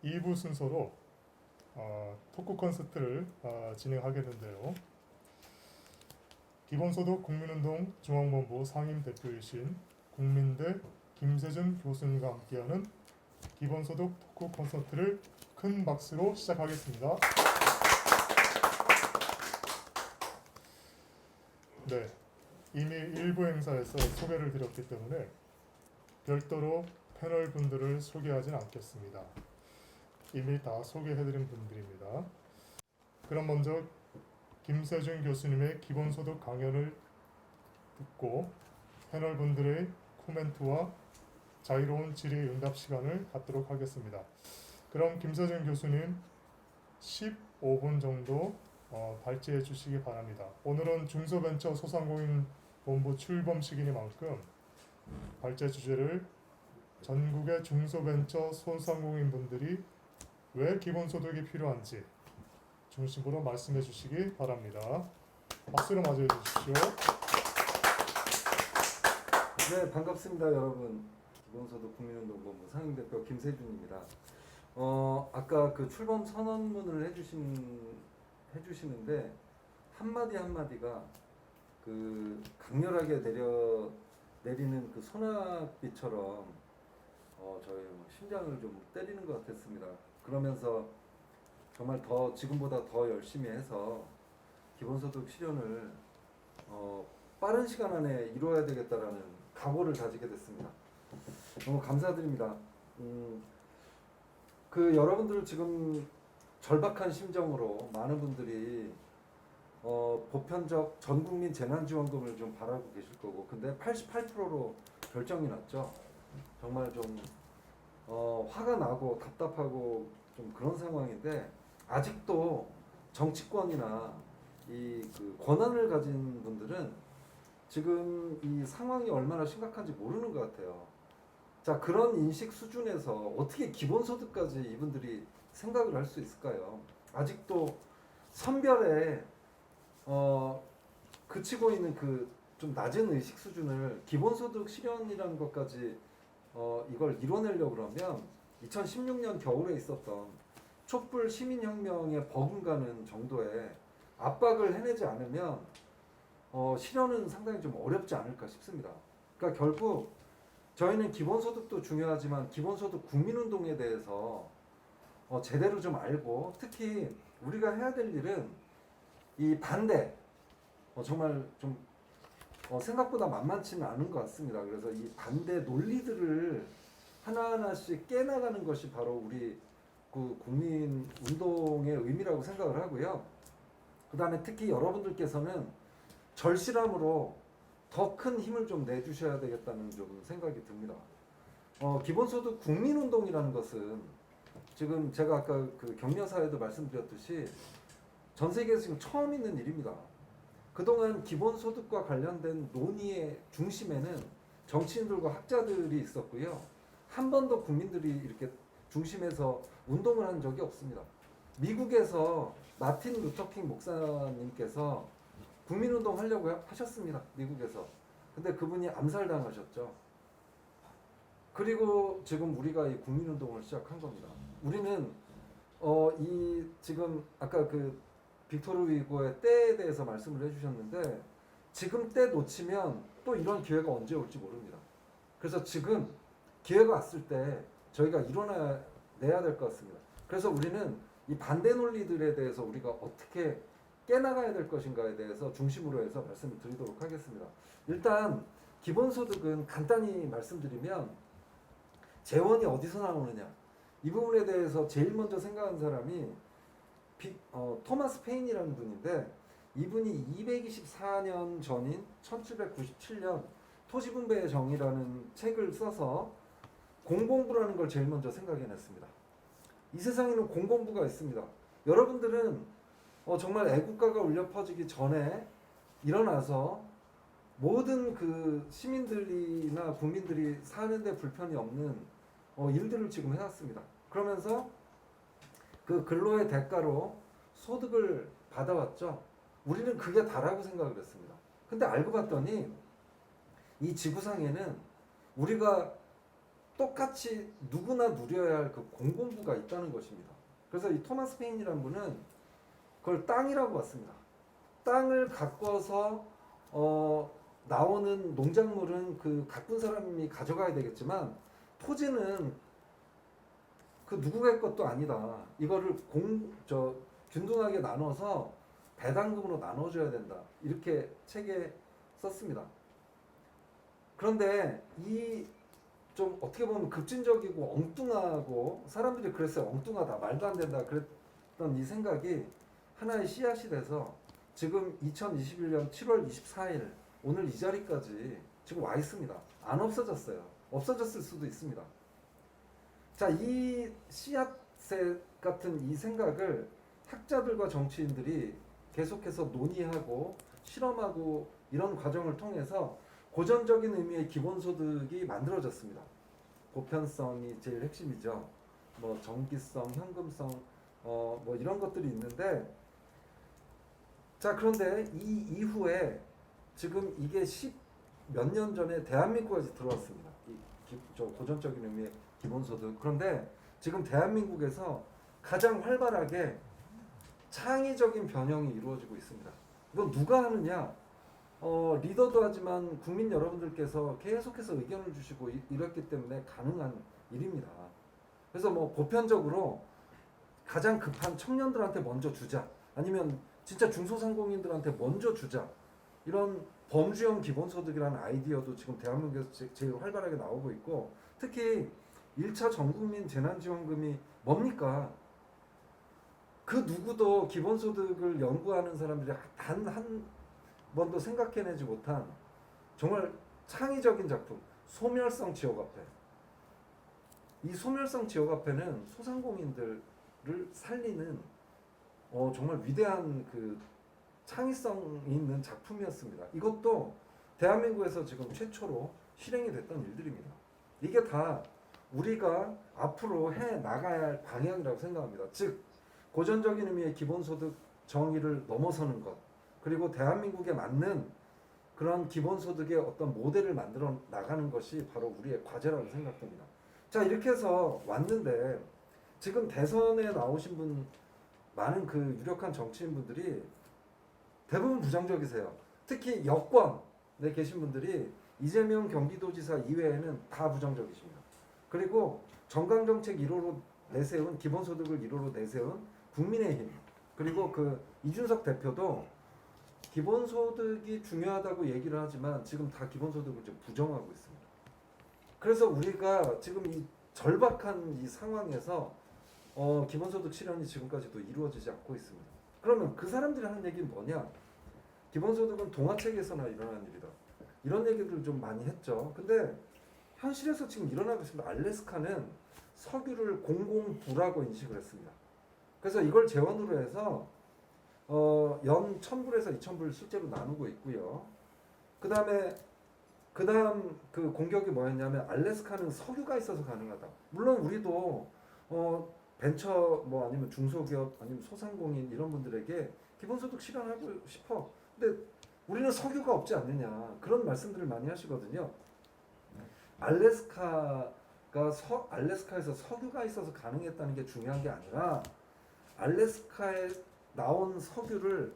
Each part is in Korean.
2부 순서로 토크 콘서트를 진행하겠는데요. 기본소득 국민운동 중앙본부 상임대표이신 국민대 김세준 교수님과 함께하는 기본소득 토크 콘서트를 큰 박수로 시작하겠습니다. 네, 이미 일부 행사에서 소개를 드렸기 때문에 별도로 패널 분들을 소개하진 않겠습니다. 이미 다 소개해드린 분들입니다. 그럼 먼저 김세준 교수님의 기본소득 강연을 듣고 패널 분들의 코멘트와 자유로운 질의응답 시간을 갖도록 하겠습니다. 그럼 김세준 교수님 15분 정도 발제해 주시기 바랍니다. 오늘은 중소벤처 소상공인본부 출범식이니만큼 발제 주제를 전국의 중소벤처 소상공인분들이 왜 기본소득이 필요한지 중심으로 말씀해 주시기 바랍니다. 박수로 맞이해 주십시오. 네, 반갑습니다, 여러분. 기본소득 국민운동본부 상임대표 김세준입니다. 아까 그 출범 선언문을 해주시는데 한마디 한마디가 그 강렬하게 내리는 그 소나비처럼 저희 심장을 좀 때리는 것 같았습니다. 그러면서 정말 지금보다 더 열심히 해서 기본소득 실현을 빠른 시간 안에 이루어야 되겠다라는 각오를 다지게 됐습니다. 너무 감사드립니다. 그 여러분들 지금 절박한 심정으로 많은 분들이 보편적 전국민 재난지원금을 좀 바라고 계실 거고, 근데 88%로 결정이 났죠. 정말 좀 화가 나고 답답하고 좀 그런 상황인데, 아직도 정치권이나 그 권한을 가진 분들은 지금 이 상황이 얼마나 심각한지 모르는 것 같아요. 자, 그런 인식 수준에서 어떻게 기본소득까지 이분들이 생각을 할 수 있을까요? 아직도 선별에 그치고 있는 그 좀 낮은 의식 수준을 기본소득 실현이라는 것까지 이걸 이뤄내려고 그러면 2016년 겨울에 있었던 촛불 시민혁명에 버금가는 정도의 압박을 해내지 않으면 실현은 상당히 좀 어렵지 않을까 싶습니다. 그러니까 결국 저희는 기본소득도 중요하지만 기본소득 국민운동에 대해서 제대로 좀 알고, 특히 우리가 해야 될 일은 이 반대, 정말 좀 생각보다 만만치는 않은 것 같습니다. 그래서 이 반대 논리들을 하나하나씩 깨나가는 것이 바로 우리 그 국민운동의 의미라고 생각을 하고요. 그 다음에 특히 여러분들께서는 절실함으로 더 큰 힘을 좀 내주셔야 되겠다는 좀 생각이 듭니다. 기본소득 국민운동이라는 것은 지금 제가 아까 그 격려사에도 말씀드렸듯이 전 세계에서 지금 처음 있는 일입니다. 그동안 기본소득과 관련된 논의의 중심에는 정치인들과 학자들이 있었고요. 한 번도 국민들이 이렇게 중심에서 운동을 한 적이 없습니다. 미국에서 마틴 루터킹 목사님께서 국민운동 하려고 하셨습니다. 미국에서. 근데 그분이 암살당하셨죠. 그리고 지금 우리가 이 국민운동을 시작한 겁니다. 우리는 이 지금 아까 그 빅토르 위고의 때에 대해서 말씀을 해주셨는데, 지금 때 놓치면 또 이런 기회가 언제 올지 모릅니다. 그래서 지금 기회가 왔을 때 저희가 일어나야 될 것 같습니다. 그래서 우리는 이 반대 논리들에 대해서 우리가 어떻게 깨나가야 될 것인가에 대해서 중심으로 해서 말씀을 드리도록 하겠습니다. 일단 기본소득은 간단히 말씀드리면 재원이 어디서 나오느냐, 이 부분에 대해서 제일 먼저 생각한 사람이 토마스 페인이라는 분인데, 이분이 224년 전인 1797년 토지분배의 정의라는 책을 써서 공공부라는 걸 제일 먼저 생각해냈습니다. 이 세상에는 공공부가 있습니다. 여러분들은 정말 애국가가 울려 퍼지기 전에 일어나서 모든 그 시민들이나 국민들이 사는데 불편이 없는 일들을 지금 해왔습니다. 그러면서 그 근로의 대가로 소득을 받아왔죠. 우리는 그게 다라고 생각을 했습니다. 근데 알고 봤더니 이 지구상에는 우리가 똑같이 누구나 누려야 할 그 공공부가 있다는 것입니다. 그래서 이 토마스 페인이라는 분은 그걸 땅이라고 봤습니다. 땅을 가꿔서 나오는 농작물은 그 가꾼 사람이 가져가야 되겠지만 토지는 그 누구의 것도 아니다. 이거를 균등하게 나눠서 배당금으로 나눠줘야 된다. 이렇게 책에 썼습니다. 그런데 이 좀 어떻게 보면 급진적이고 엉뚱하고 사람들이 그랬어요. 엉뚱하다, 말도 안 된다 그랬던 이 생각이 하나의 씨앗이 돼서 지금 2021년 7월 24일 오늘 이 자리까지 지금 와 있습니다. 안 없어졌어요. 없어졌을 수도 있습니다. 자, 이 씨앗새 같은 이 생각을 학자들과 정치인들이 계속해서 논의하고 실험하고 이런 과정을 통해서 고전적인 의미의 기본소득이 만들어졌습니다. 보편성이 제일 핵심이죠. 뭐 정기성, 현금성, 뭐 이런 것들이 있는데, 자, 그런데 이 이후에 지금 이게 10 몇 년 전에 대한민국까지 들어왔습니다. 저 고전적인 의미의 기본소득. 그런데 지금 대한민국에서 가장 활발하게 창의적인 변형이 이루어지고 있습니다. 이건 누가 하느냐? 리더도 하지만 국민 여러분들께서 계속해서 의견을 주시고 이랬기 때문에 가능한 일입니다. 그래서 뭐 보편적으로 가장 급한 청년들한테 먼저 주자, 아니면 진짜 중소상공인들한테 먼저 주자, 이런 범주형 기본소득이라는 아이디어도 지금 대한민국에서 제일 활발하게 나오고 있고, 특히 1차 전국민 재난지원금이 뭡니까? 그 누구도 기본소득을 연구하는 사람들이 단 한 번도 생각해내지 못한 정말 창의적인 작품, 소멸성 지역화폐. 이 소멸성 지역화폐는 소상공인들을 살리는 정말 위대한 그 창의성 있는 작품이었습니다. 이것도 대한민국에서 지금 최초로 실행이 됐던 일들입니다. 이게 다 우리가 앞으로 해 나가야 할 방향이라고 생각합니다. 즉 고전적인 의미의 기본소득 정의를 넘어서는 것, 그리고 대한민국에 맞는 그런 기본소득의 어떤 모델을 만들어 나가는 것이 바로 우리의 과제라고 생각됩니다. 자, 이렇게 해서 왔는데 지금 대선에 나오신 분, 많은 그 유력한 정치인분들이 대부분 부정적이세요. 특히 여권에 계신 분들이 이재명 경기도지사 이외에는 다 부정적이십니다. 그리고 정강정책 1호로 내세운, 기본소득을 1호로 내세운 국민의힘, 그리고 그 이준석 대표도 기본소득이 중요하다고 얘기를 하지만 지금 다 기본소득을 좀 부정하고 있습니다. 그래서 우리가 지금 이 절박한 이 상황에서 기본소득 실현이 지금까지도 이루어지지 않고 있습니다. 그러면 그 사람들이 하는 얘기는 뭐냐? 기본소득은 동화책에서나 일어나는 일이다. 이런 얘기들을 좀 많이 했죠. 근데 현실에서 지금 일어나고 있습니다. 알래스카는 석유를 공공부라고 인식을 했습니다. 그래서 이걸 재원으로 해서 연 1,000불에서 2,000불 실제로 나누고 있고요. 그다음 그 공격이 뭐였냐면 알래스카는 석유가 있어서 가능하다. 물론 우리도 벤처 뭐 아니면 중소기업 아니면 소상공인 이런 분들에게 기본소득 실현하고 싶어. 근데 우리는 석유가 없지 않느냐 그런 말씀들을 많이 하시거든요. 알래스카에서 석유가 있어서 가능했다는 게 중요한 게 아니라 알래스카에 나온 석유를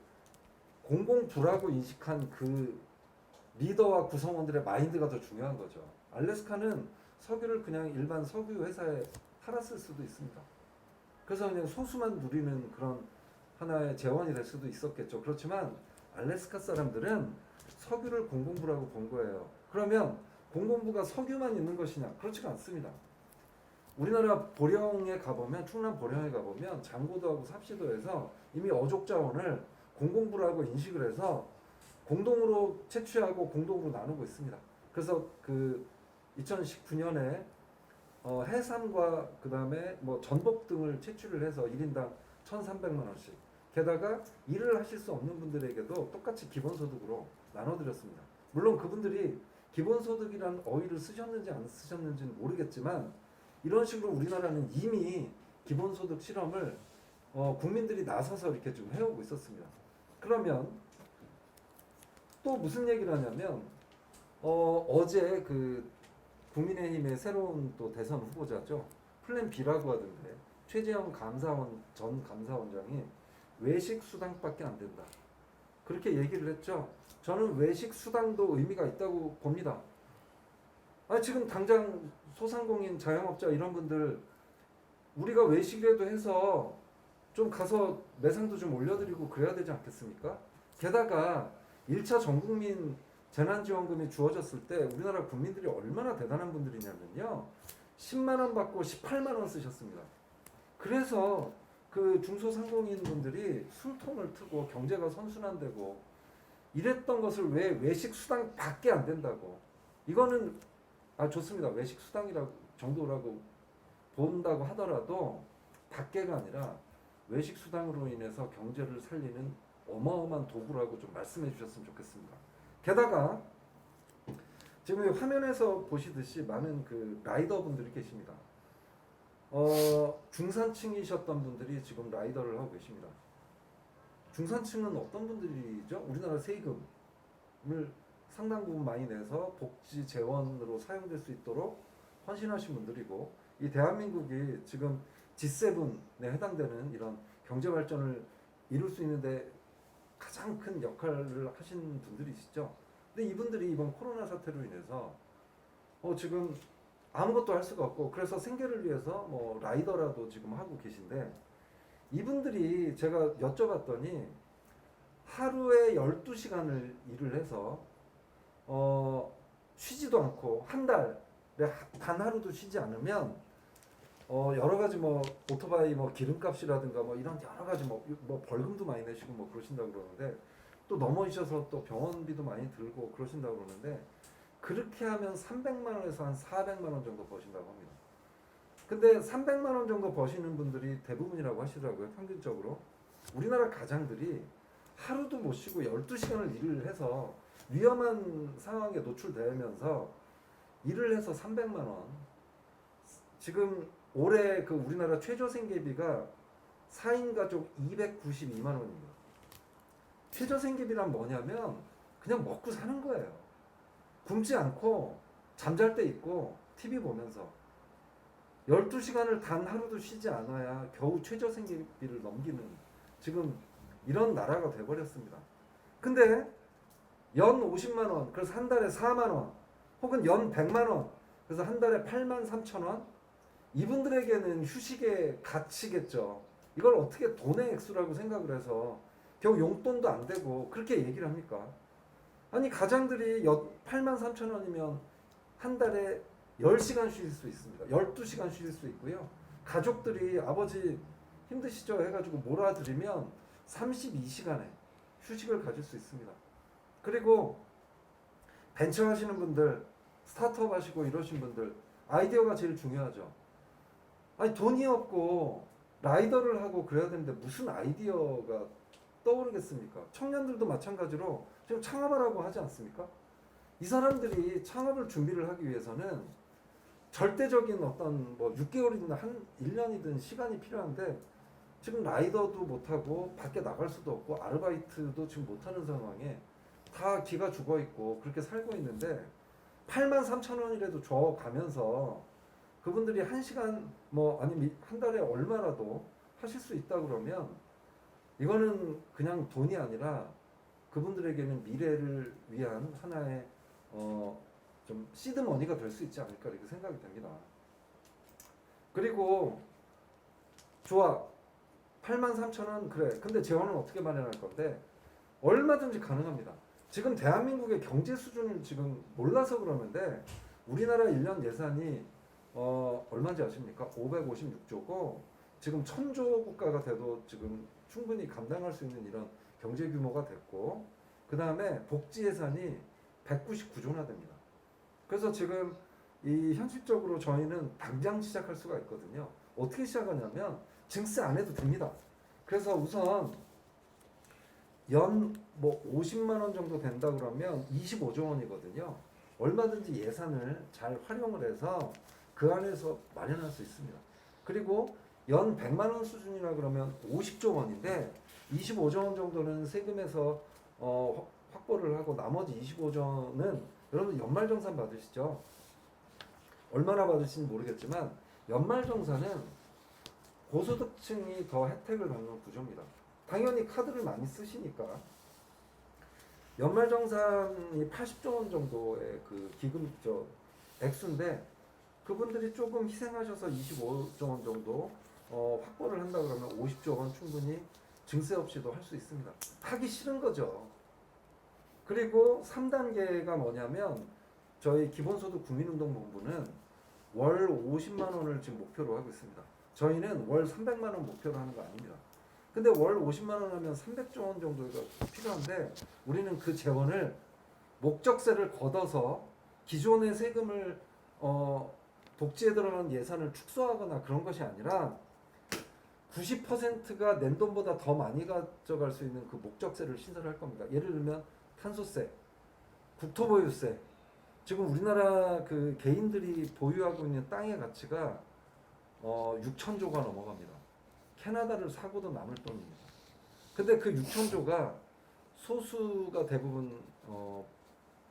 공공부라고 인식한 그 리더와 구성원들의 마인드가 더 중요한 거죠. 알래스카는 석유를 그냥 일반 석유 회사에 팔았을 수도 있습니다. 그래서 그냥 소수만 누리는 그런 하나의 재원이 될 수도 있었겠죠. 그렇지만 알래스카 사람들은 석유를 공공부라고 본 거예요. 그러면 공공부가 석유만 있는 것이냐? 그렇지가 않습니다. 우리나라 보령에 가보면, 충남 보령에 가보면 장고도하고 삽시도에서 이미 어족 자원을 공공부라고 인식을 해서 공동으로 채취하고 공동으로 나누고 있습니다. 그래서 그 2019년에 해삼과 그다음에 뭐 전복 등을 채취를 해서 1인당 1,300만 원씩. 게다가 일을 하실 수 없는 분들에게도 똑같이 기본소득으로 나눠드렸습니다. 물론 그분들이 기본소득이라는 어휘를 쓰셨는지 안 쓰셨는지는 모르겠지만 이런 식으로 우리나라는 이미 기본소득 실험을 국민들이 나서서 이렇게 좀 해오고 있었습니다. 그러면 또 무슨 얘기를 하냐면 어제 그 국민의힘의 새로운 또 대선 후보자죠. 플랜 B라고 하던데 최재형 감사원 전 감사원장이 외식 수당밖에 안 된다. 그렇게 얘기를 했죠. 저는 외식 수당도 의미가 있다고 봅니다. 지금 당장 소상공인 자영업자 이런 분들 우리가 외식이라도 해서 좀 가서 매상도 좀 올려드리고 그래야 되지 않겠습니까? 게다가 1차 전국민 재난지원금이 주어졌을 때 우리나라 국민들이 얼마나 대단한 분들이냐면요. 10만 원 받고 18만 원 쓰셨습니다. 그래서 그 중소상공인 분들이 숨통을 트고 경제가 선순환되고 이랬던 것을 왜 외식 수당밖에 안 된다고. 이거는 좋습니다. 외식 수당이라고 정도라고 본다고 하더라도 밖에가 아니라 외식 수당으로 인해서 경제를 살리는 어마어마한 도구라고 좀 말씀해 주셨으면 좋겠습니다. 게다가 지금 화면에서 보시듯이 많은 그 라이더 분들이 계십니다. 중산층이셨던 분들이 지금 라이더를 하고 계십니다. 중산층은 어떤 분들이죠? 우리나라 세금을 상당 부분 많이 내서 복지 재원으로 사용될 수 있도록 헌신하신 분들이고, 이 대한민국이 지금 G7에 해당되는 이런 경제 발전을 이룰 수 있는데 가장 큰 역할을 하신 분들이시죠. 근데 이분들이 이번 코로나 사태로 인해서 지금 아무것도 할 수가 없고, 그래서 생계를 위해서 뭐 라이더라도 지금 하고 계신데, 이분들이 제가 여쭤봤더니 하루에 12시간을 일을 해서 쉬지도 않고 한 달에 단 하루도 쉬지 않으면 여러 가지 뭐 오토바이 뭐 기름값이라든가 뭐 이런 여러 가지 뭐 벌금도 많이 내시고 뭐 그러신다고 그러는데, 또 넘어지셔서 또 병원비도 많이 들고 그러신다고 그러는데, 그렇게 하면 300만 원에서 한 400만 원 정도 버신다고 합니다. 근데 300만 원 정도 버시는 분들이 대부분이라고 하시더라고요. 평균적으로 우리나라 가장들이 하루도 못 쉬고 12시간을 일을 해서 위험한 상황에 노출되면서 일을 해서 300만 원, 지금 올해 그 우리나라 최저 생계비가 4인 가족 292만 원입니다. 최저 생계비란 뭐냐면 그냥 먹고 사는 거예요. 굶지 않고 잠잘 때 있고 TV 보면서 12시간을 단 하루도 쉬지 않아야 겨우 최저 생계비를 넘기는 지금 이런 나라가 돼버렸습니다. 근데 연 50만 원, 그래서 한 달에 4만 원, 혹은 연 100만 원, 그래서 한 달에 8만 3천 원, 이분들에게는 휴식의 가치겠죠. 이걸 어떻게 돈의 액수라고 생각을 해서 겨우 용돈도 안 되고 그렇게 얘기를 합니까? 아니, 가장들이 8만 3천 원이면 한 달에 10시간 쉴 수 있습니다. 12시간 쉴 수 있고요. 가족들이 아버지 힘드시죠 해가지고 몰아드리면 32시간의 휴식을 가질 수 있습니다. 그리고 벤처 하시는 분들, 스타트업 하시고 이러신 분들, 아이디어가 제일 중요하죠. 아니, 돈이 없고 라이더를 하고 그래야 되는데 무슨 아이디어가 떠오르겠습니까? 청년들도 마찬가지로 지금 창업하라고 하지 않습니까? 이 사람들이 창업을 준비를 하기 위해서는 절대적인 어떤 뭐 6개월이든 한 1년이든 시간이 필요한데, 지금 라이더도 못하고 밖에 나갈 수도 없고 아르바이트도 지금 못하는 상황에 다 기가 죽어 있고 그렇게 살고 있는데, 8만 3천 원이라도 줘 가면서 그분들이 한 시간 뭐 아니 한 달에 얼마라도 하실 수 있다 그러면, 이거는 그냥 돈이 아니라 그분들에게는 미래를 위한 하나의 좀 시드머니가 될 수 있지 않을까 이렇게 생각이 됩니다. 그리고 좋아, 8만 3천 원 그래. 근데 재원은 어떻게 마련할 건데? 얼마든지 가능합니다. 지금 대한민국의 경제 수준을 지금 몰라서 그러는데, 우리나라 1년 예산이 얼마인지 아십니까? 556조고 지금 1000조 국가가 돼도 지금 충분히 감당할 수 있는 이런 경제 규모가 됐고, 그 다음에 복지 예산이 199조나 됩니다. 그래서 지금 이 현실적으로 저희는 당장 시작할 수가 있거든요. 어떻게 시작하냐면 증세 안 해도 됩니다. 그래서 우선 연 뭐 50만 원 정도 된다 그러면 25조 원이거든요. 얼마든지 예산을 잘 활용을 해서 그 안에서 마련할 수 있습니다. 그리고 연 100만 원 수준이라 그러면 50조 원인데 25조 원 정도는 세금에서 확보를 하고 나머지 25조는 여러분 연말정산 받으시죠? 얼마나 받으시는지 모르겠지만 연말정산은 고소득층이 더 혜택을 받는 구조입니다. 당연히 카드를 많이 쓰시니까 연말정산이 80조 원 정도의 그 기금 액수인데 그분들이 조금 희생하셔서 25조 원 정도 확보를 한다 그러면 50조 원 충분히 증세 없이도 할 수 있습니다. 하기 싫은 거죠. 그리고 3단계가 뭐냐면 저희 기본소득 국민운동본부는 월 50만 원을 지금 목표로 하고 있습니다. 저희는 월 300만 원 목표로 하는 거 아닙니다. 근데 월 50만 원 하면 300조 원 정도가 필요한데 우리는 그 재원을 목적세를 걷어서 기존의 세금을 복지에 들어가는 예산을 축소하거나 그런 것이 아니라 90%가 낸 돈보다 더 많이 가져갈 수 있는 그 목적세를 신설할 겁니다. 예를 들면 탄소세, 국토보유세. 지금 우리나라 그 개인들이 보유하고 있는 땅의 가치가 6천조가 넘어갑니다. 캐나다를 사고도 남을 돈입니다. 근데 그 6천조가 소수가 대부분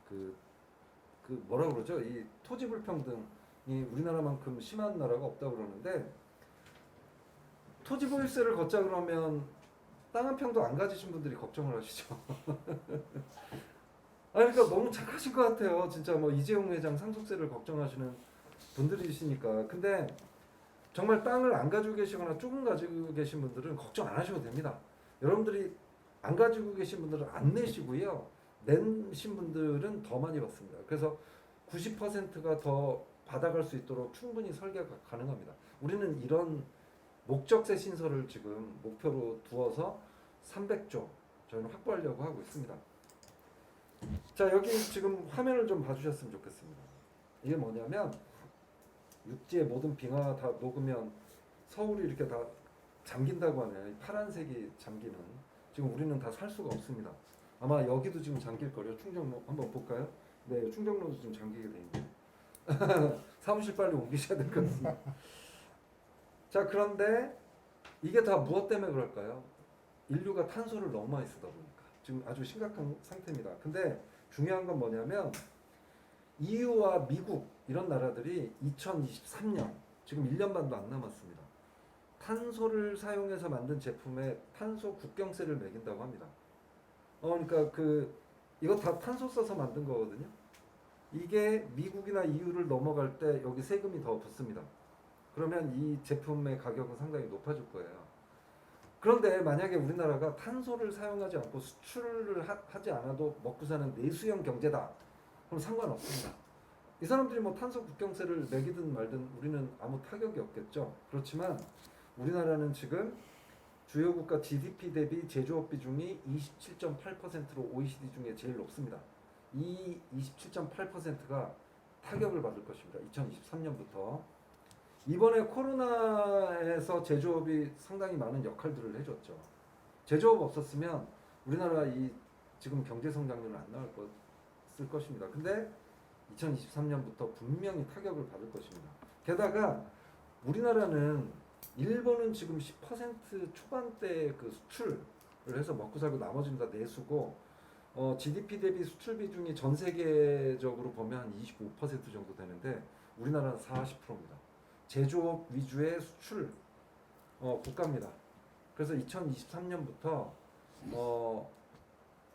그 뭐라 그러죠? 이 토지 불평등이 우리나라만큼 심한 나라가 없다 그러는데 토지 보유세를 걷자 그러면 땅 한 평도 안 가지신 분들이 걱정을 하시죠. 그러니까 너무 착하신 것 같아요. 진짜 뭐 이재용 회장 상속세를 걱정하시는 분들이시니까. 근데 정말 땅을 안 가지고 계시거나 조금 가지고 계신 분들은 걱정 안 하셔도 됩니다. 여러분들이 안 가지고 계신 분들은 안 내시고요. 내신 분들은 더 많이 받습니다. 그래서 90%가 더 받아갈 수 있도록 충분히 설계가 가능합니다. 우리는 이런 목적세 신설을 지금 목표로 두어서 300조 저희는 확보하려고 하고 있습니다. 자, 여기 지금 화면을 좀 봐주셨으면 좋겠습니다. 이게 뭐냐면 육지의 모든 빙하 다 녹으면 서울이 이렇게 다 잠긴다고 하네요. 이 파란색이 잠기는. 지금 우리는 다 살 수가 없습니다. 아마 여기도 지금 잠길 거예요. 충정로 한번 볼까요? 네, 충정로도 지금 잠기게 돼 있네요. 사무실 빨리 옮기셔야 될 것 같습니다. 자, 그런데 이게 다 무엇 때문에 그럴까요? 인류가 탄소를 너무 많이 쓰다 보니까 지금 아주 심각한 상태입니다. 근데 중요한 건 뭐냐면 EU와 미국 이런 나라들이 2023년 지금 1년 반도 안 남았습니다. 탄소를 사용해서 만든 제품에 탄소 국경세를 매긴다고 합니다. 그러니까 이거 다 탄소 써서 만든 거거든요. 이게 미국이나 EU를 넘어갈 때 여기 세금이 더 붙습니다. 그러면 이 제품의 가격은 상당히 높아질 거예요. 그런데 만약에 우리나라가 탄소를 사용하지 않고 수출을 하지 않아도 먹고 사는 내수형 경제다. 그럼 상관없습니다. 이 사람들이 뭐 탄소 국경세를 매기든 말든 우리는 아무 타격이 없겠죠. 그렇지만 우리나라는 지금 주요 국가 GDP 대비 제조업 비중이 27.8%로 OECD 중에 제일 높습니다. 이 27.8%가 타격을 받을 것입니다. 2023년부터. 이번에 코로나에서 제조업이 상당히 많은 역할들을 해줬죠. 제조업 없었으면 우리나라 이 지금 경제 성장률은 안 나왔을 것입니다. 근데 2023년부터 분명히 타격을 받을 것입니다. 게다가 우리나라는 일본은 지금 10% 초반대 그 수출을 해서 먹고 살고 나머지는 다 내수고 GDP 대비 수출 비중이 전 세계적으로 보면 한 25% 정도 되는데 우리나라는 40%입니다. 제조업 위주의 수출 국가입니다. 그래서 2023년부터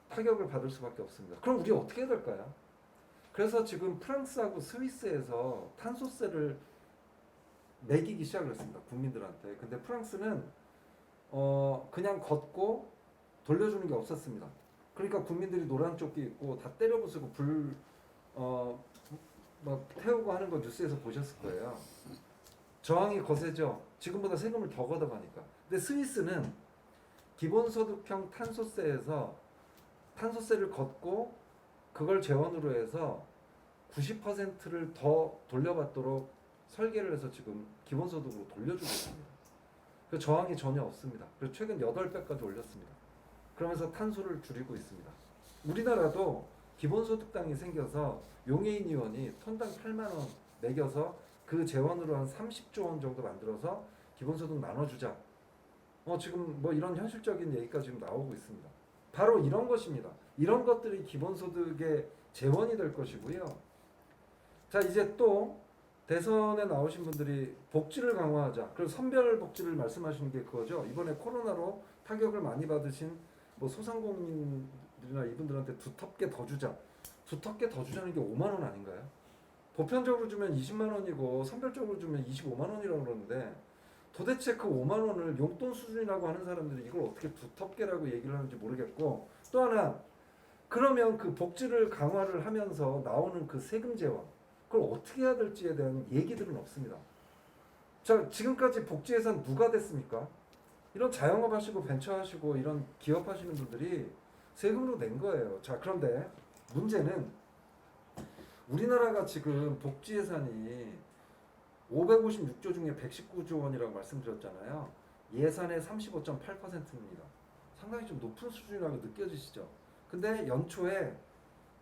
타격을 받을 수밖에 없습니다. 그럼 우리 어떻게 해야 될까요? 그래서 지금 프랑스하고 스위스에서 탄소세를 매기기 시작을 했습니다. 국민들한테. 근데 프랑스는 그냥 걷고 돌려주는 게 없었습니다. 그러니까 국민들이 노란 조끼 입고 다 때려 부수고 막 태우고 하는 거 뉴스에서 보셨을 거예요. 저항이 거세죠. 지금보다 세금을 더 걷어가니까. 근데 스위스는 기본소득형 탄소세에서 탄소세를 걷고 그걸 재원으로 해서 90%를 더 돌려받도록 설계를 해서 지금 기본소득으로 돌려주고 있습니다. 그 저항이 전혀 없습니다. 그래서 최근 8배까지 올렸습니다. 그러면서 탄소를 줄이고 있습니다. 우리나라도 기본소득당이 생겨서 용해인 의원이 톤당 8만 원 매겨서 그 재원으로 한 30조 원 정도 만들어서 기본소득 나눠주자. 지금 뭐 이런 현실적인 얘기가 지금 나오고 있습니다. 바로 이런 것입니다. 이런 것들이 기본소득의 재원이 될 것이고요. 자, 이제 또 대선에 나오신 분들이 복지를 강화하자. 그래서 선별 복지를 말씀하시는 게 그거죠. 이번에 코로나로 타격을 많이 받으신 뭐 소상공인들이나 이분들한테 두텁게 더 주자. 두텁게 더 주자는 게 5만 원 아닌가요? 보편적으로 주면 20만 원이고 선별적으로 주면 25만 원이라고 그러는데 도대체 그 5만 원을 용돈 수준이라고 하는 사람들이 이걸 어떻게 두텁게라고 얘기를 하는지 모르겠고 또 하나 그러면 그 복지를 강화를 하면서 나오는 그 세금 제원 그걸 어떻게 해야 될지에 대한 얘기들은 없습니다. 자, 지금까지 복지 예산 누가 됐습니까? 이런 자영업 하시고 벤처 하시고 이런 기업 하시는 분들이 세금으로 낸 거예요. 자, 그런데 문제는 우리나라가 지금 복지 예산이 556조 중에 119조 원이라고 말씀드렸잖아요. 예산의 35.8%입니다. 상당히 좀 높은 수준이라고 느껴지시죠? 근데 연초에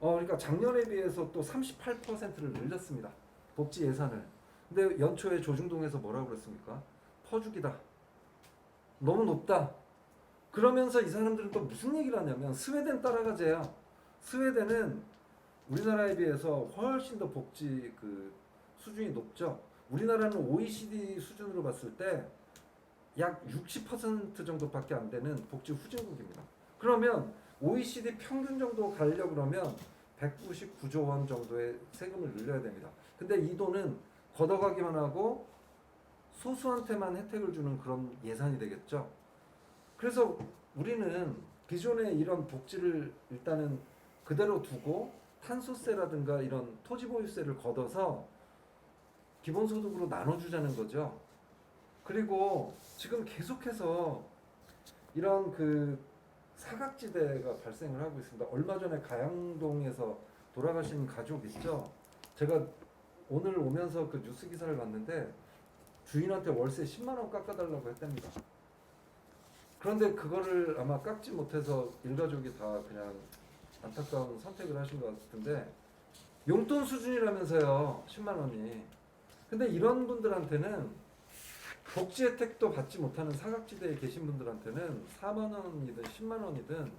그러니까 작년에 비해서 또 38%를 늘렸습니다. 복지 예산을. 근데 연초에 조중동에서 뭐라고 그랬습니까? 퍼주기다. 너무 높다. 그러면서 이 사람들은 또 무슨 얘기를 하냐면 스웨덴 따라가재요. 스웨덴은 우리나라에 비해서 훨씬 더 복지 그 수준이 높죠. 우리나라는 OECD 수준으로 봤을 때 약 60% 정도밖에 안 되는 복지 후진국입니다. 그러면 OECD 평균 정도 가려고 그러면 199조 원 정도의 세금을 늘려야 됩니다. 근데 이 돈은 걷어가기만 하고 소수한테만 혜택을 주는 그런 예산이 되겠죠. 그래서 우리는 기존의 이런 복지를 일단은 그대로 두고 탄소세라든가 이런 토지보유세를 걷어서 기본소득으로 나눠주자는 거죠. 그리고 지금 계속해서 이런 그 사각지대가 발생을 하고 있습니다. 얼마 전에 가양동에서 돌아가신 가족 있죠? 제가 오늘 오면서 그 뉴스 기사를 봤는데 주인한테 월세 10만 원 깎아달라고 했답니다. 그런데 그거를 아마 깎지 못해서 일가족이 다 그냥 안타까운 선택을 하신 것 같은데 용돈 수준이라면서요. 10만 원이. 근데 이런 분들한테는 복지 혜택도 받지 못하는 사각지대에 계신 분들한테는 4만 원이든 10만 원이든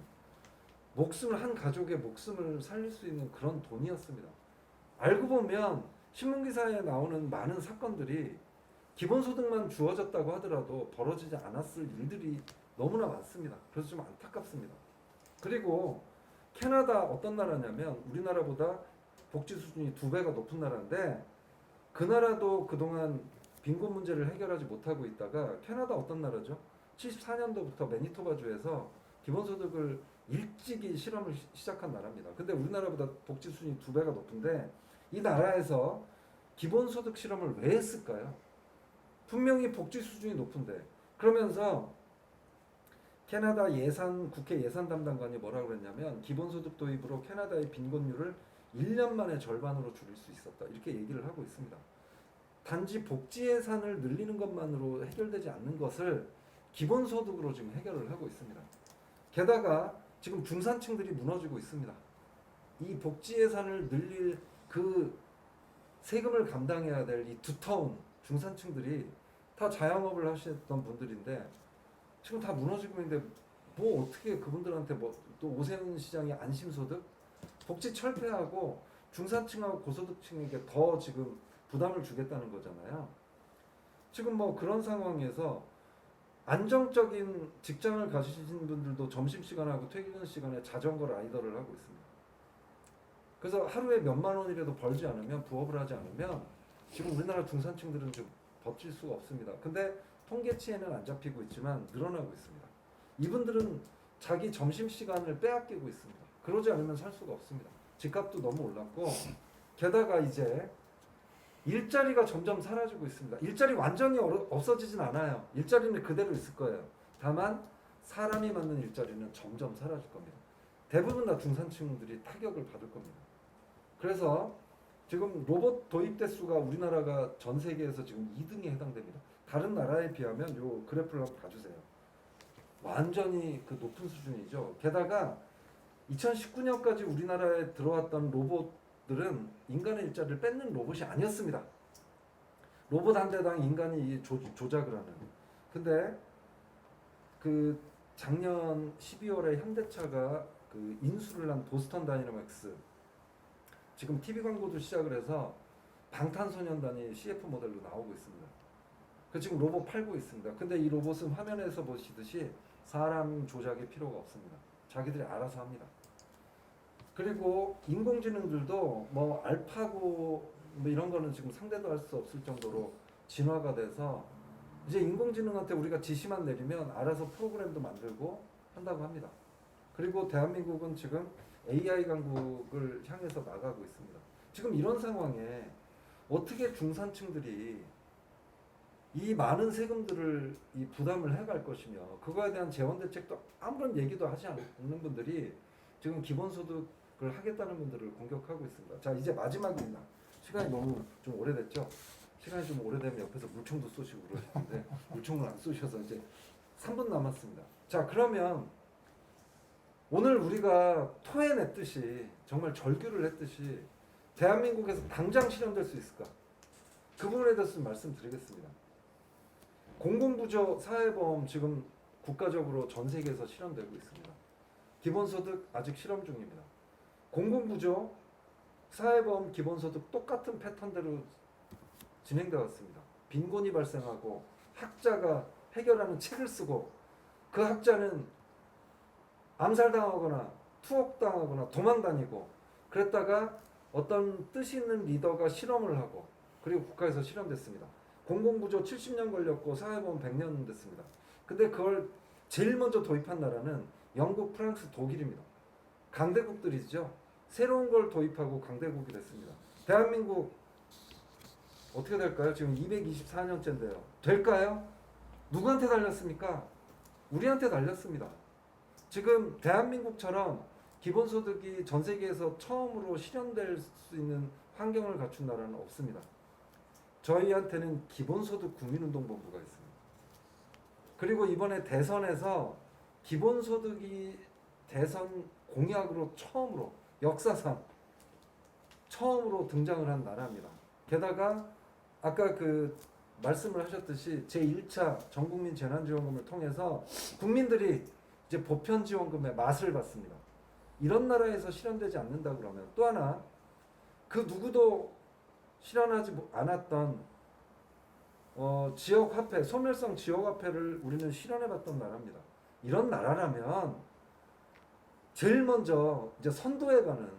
목숨을 한 가족의 목숨을 살릴 수 있는 그런 돈이었습니다. 알고 보면 신문기사에 나오는 많은 사건들이 기본소득만 주어졌다고 하더라도 벌어지지 않았을 일들이 너무나 많습니다. 그래서 좀 안타깝습니다. 그리고 캐나다 어떤 나라냐면 우리나라보다 복지 수준이 2배가 높은 나라인데 그 나라도 그동안 빈곤 문제를 해결하지 못하고 있다가 캐나다 어떤 나라죠? 74년도부터 매니토바주에서 기본소득을 일찍이 실험을 시작한 나라입니다. 근데 우리나라보다 복지 수준이 2배가 높은데 이 나라에서 기본소득 실험을 왜 했을까요? 분명히 복지 수준이 높은데 그러면서 캐나다 국회 예산 담당관이 뭐라고 그랬냐면 기본소득 도입으로 캐나다의 빈곤율을 1년 만에 절반으로 줄일 수 있었다. 이렇게 얘기를 하고 있습니다. 단지 복지 예산을 늘리는 것만으로 해결되지 않는 것을 기본소득으로 지금 해결을 하고 있습니다. 게다가 지금 중산층들이 무너지고 있습니다. 이 복지 예산을 늘릴 그 세금을 감당해야 될 이 두터운 중산층들이 다 자영업을 하셨던 분들인데 지금 다 무너지고 있는데 뭐 어떻게 그분들한테 뭐 또 오세훈 시장의 안심소득 복지 철폐하고 중산층하고 고소득층에게 더 지금 부담을 주겠다는 거잖아요. 지금 뭐 그런 상황에서 안정적인 직장을 가지신 분들도 점심시간하고 퇴근 시간에 자전거 라이더를 하고 있습니다. 그래서 하루에 몇만 원이라도 벌지 않으면 부업을 하지 않으면 지금 우리나라 중산층들은 좀 버틸 수가 없습니다. 근데 통계치에는 안 잡히고 있지만 늘어나고 있습니다. 이분들은 자기 점심시간을 빼앗기고 있습니다. 그러지 않으면 살 수가 없습니다. 집값도 너무 올랐고 게다가 이제 일자리가 점점 사라지고 있습니다. 일자리 완전히 없어지진 않아요. 일자리는 그대로 있을 거예요. 다만 사람이 맞는 일자리는 점점 사라질 겁니다. 대부분 다 중산층들이 타격을 받을 겁니다. 그래서 지금 로봇 도입 대수가 우리나라가 전 세계에서 지금 2등에 해당됩니다. 다른 나라에 비하면 요 그래프를 한번 봐주세요. 완전히 그 높은 수준이죠. 게다가 2019년까지 우리나라에 들어왔던 로봇들은 인간의 일자리를 뺏는 로봇이 아니었습니다. 로봇 한 대당 인간이 조작을 하는. 근데 그 작년 12월에 현대차가 그 인수를 한 보스턴 다이너믹스 지금 TV 광고도 시작을 해서 방탄소년단이 CF 모델로 나오고 있습니다. 그 지금 로봇 팔고 있습니다. 근데 이 로봇은 화면에서 보시듯이 사람 조작이 필요가 없습니다. 자기들이 알아서 합니다. 그리고 인공지능들도 뭐 알파고 뭐 이런 거는 지금 상대도 할 수 없을 정도로 진화가 돼서 이제 인공지능한테 우리가 지시만 내리면 알아서 프로그램도 만들고 한다고 합니다. 그리고 대한민국은 지금 AI 강국을 향해서 나가고 있습니다. 지금 이런 상황에 어떻게 중산층들이 이 많은 세금들을 이 부담을 해갈 것이며 그거에 대한 재원 대책도 아무런 얘기도 하지 않는 분들이 지금 기본소득을 하겠다는 분들을 공격하고 있습니다. 자, 이제 마지막입니다. 시간이 너무 좀 오래됐죠? 시간이 좀 오래되면 옆에서 물총도 쏘시고 그러시는데 물총을 안 쏘셔서 이제 3분 남았습니다. 자, 그러면 오늘 우리가 토해냈듯이 정말 절규를 했듯이 대한민국에서 당장 실현될 수 있을까? 그 부분에 대해서 좀 말씀드리겠습니다. 공공부조 사회보험 지금 국가적으로 전 세계에서 실현되고 있습니다. 기본소득 아직 실험 중입니다. 공공부조 사회보험 기본소득 똑같은 패턴대로 진행되어 왔습니다. 빈곤이 발생하고 학자가 해결하는 책을 쓰고 그 학자는 암살당하거나 투옥당하거나 도망다니고 그랬다가 어떤 뜻 있는 리더가 실험을 하고 그리고 국가에서 실현됐습니다. 공공부조 70년 걸렸고 사회보험 100년 됐습니다. 근데 그걸 제일 먼저 도입한 나라는 영국, 프랑스, 독일입니다. 강대국들이죠. 새로운 걸 도입하고 강대국이 됐습니다. 대한민국 어떻게 될까요? 지금 224년째인데요. 될까요? 누구한테 달렸습니까? 우리한테 달렸습니다. 지금 대한민국처럼 기본소득이 전 세계에서 처음으로 실현될 수 있는 환경을 갖춘 나라는 없습니다. 저희한테는 기본소득 국민운동본부가 있습니다. 그리고 이번에 대선에서 기본소득이 대선 공약으로 처음으로 역사상 처음으로 등장을 한 나라입니다. 게다가 아까 그 말씀을 하셨듯이 제1차 전국민 재난지원금을 통해서 국민들이 이제 보편지원금의 맛을 봤습니다. 이런 나라에서 실현되지 않는다 그러면 또 하나 그 누구도 실현하지 않았던 지역화폐, 소멸성 지역화폐를 우리는 실현해봤던 나라입니다. 이런 나라라면 제일 먼저 이제 선도해가는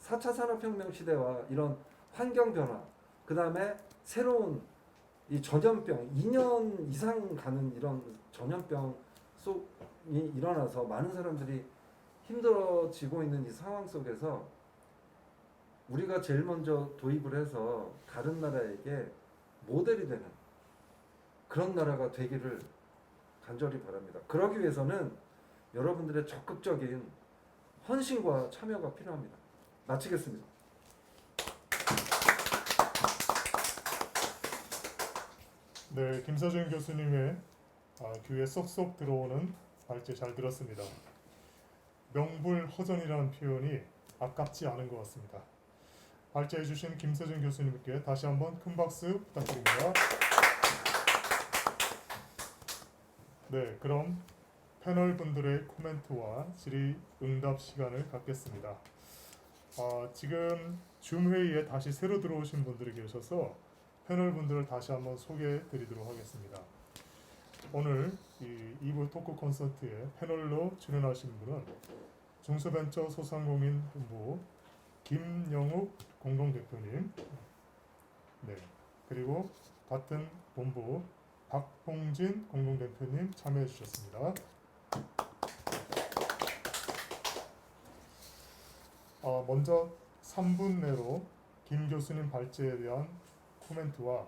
4차 산업혁명 시대와 이런 환경 변화, 그 다음에 새로운 이 전염병, 2년 이상 가는 이런 전염병 속이 일어나서 많은 사람들이 힘들어지고 있는 이 상황 속에서 우리가 제일 먼저 도입을 해서 다른 나라에게 모델이 되는 그런 나라가 되기를 간절히 바랍니다. 그러기 위해서는 여러분들의 적극적인 헌신과 참여가 필요합니다. 마치겠습니다. 네, 김서준 교수님의 귀에 쏙쏙 들어오는 발제 잘 들었습니다. 명불허전이라는 표현이 아깝지 않은 것 같습니다. 발제해 주신 김서준 교수님께 다시 한번 큰 박수 부탁드립니다. 네, 그럼 패널 분들의 코멘트와 질의응답 시간을 갖겠습니다. 지금 줌 회의에 다시 새로 들어오신 분들이 계셔서 패널 분들을 다시 한번 소개해 드리도록 하겠습니다. 오늘 이 2부 토크 콘서트에 패널로 출연하신 분은 중소벤처 소상공인본부 김영욱 공동대표님, 네, 그리고 같은 본부 박봉진 공동대표님 참여해 주셨습니다. 먼저 3분 내로 김 교수님 발제에 대한 코멘트와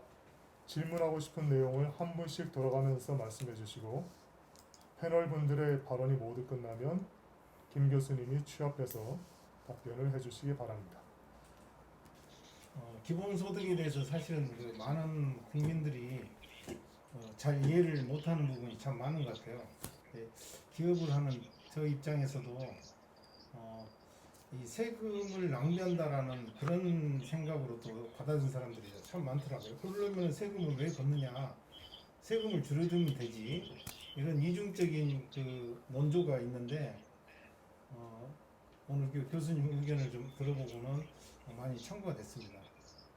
질문하고 싶은 내용을 한 분씩 돌아가면서 말씀해 주시고 패널 분들의 발언이 모두 끝나면 김 교수님이 취합해서 답변을 해주시기 바랍니다. 기본소득에 대해서 사실은 그 많은 국민들이 잘 이해를 못하는 부분이 참 많은 것 같아요. 기업을 하는 저 입장에서도 이 세금을 낭비한다라는 그런 생각으로 또 받아들인 사람들이 참 많더라고요. 그러려면 세금을 왜 걷느냐? 세금을 줄여주면 되지. 이런 이중적인 그 논조가 있는데 오늘 교수님 의견을 좀 들어보고는 많이 참고가 됐습니다.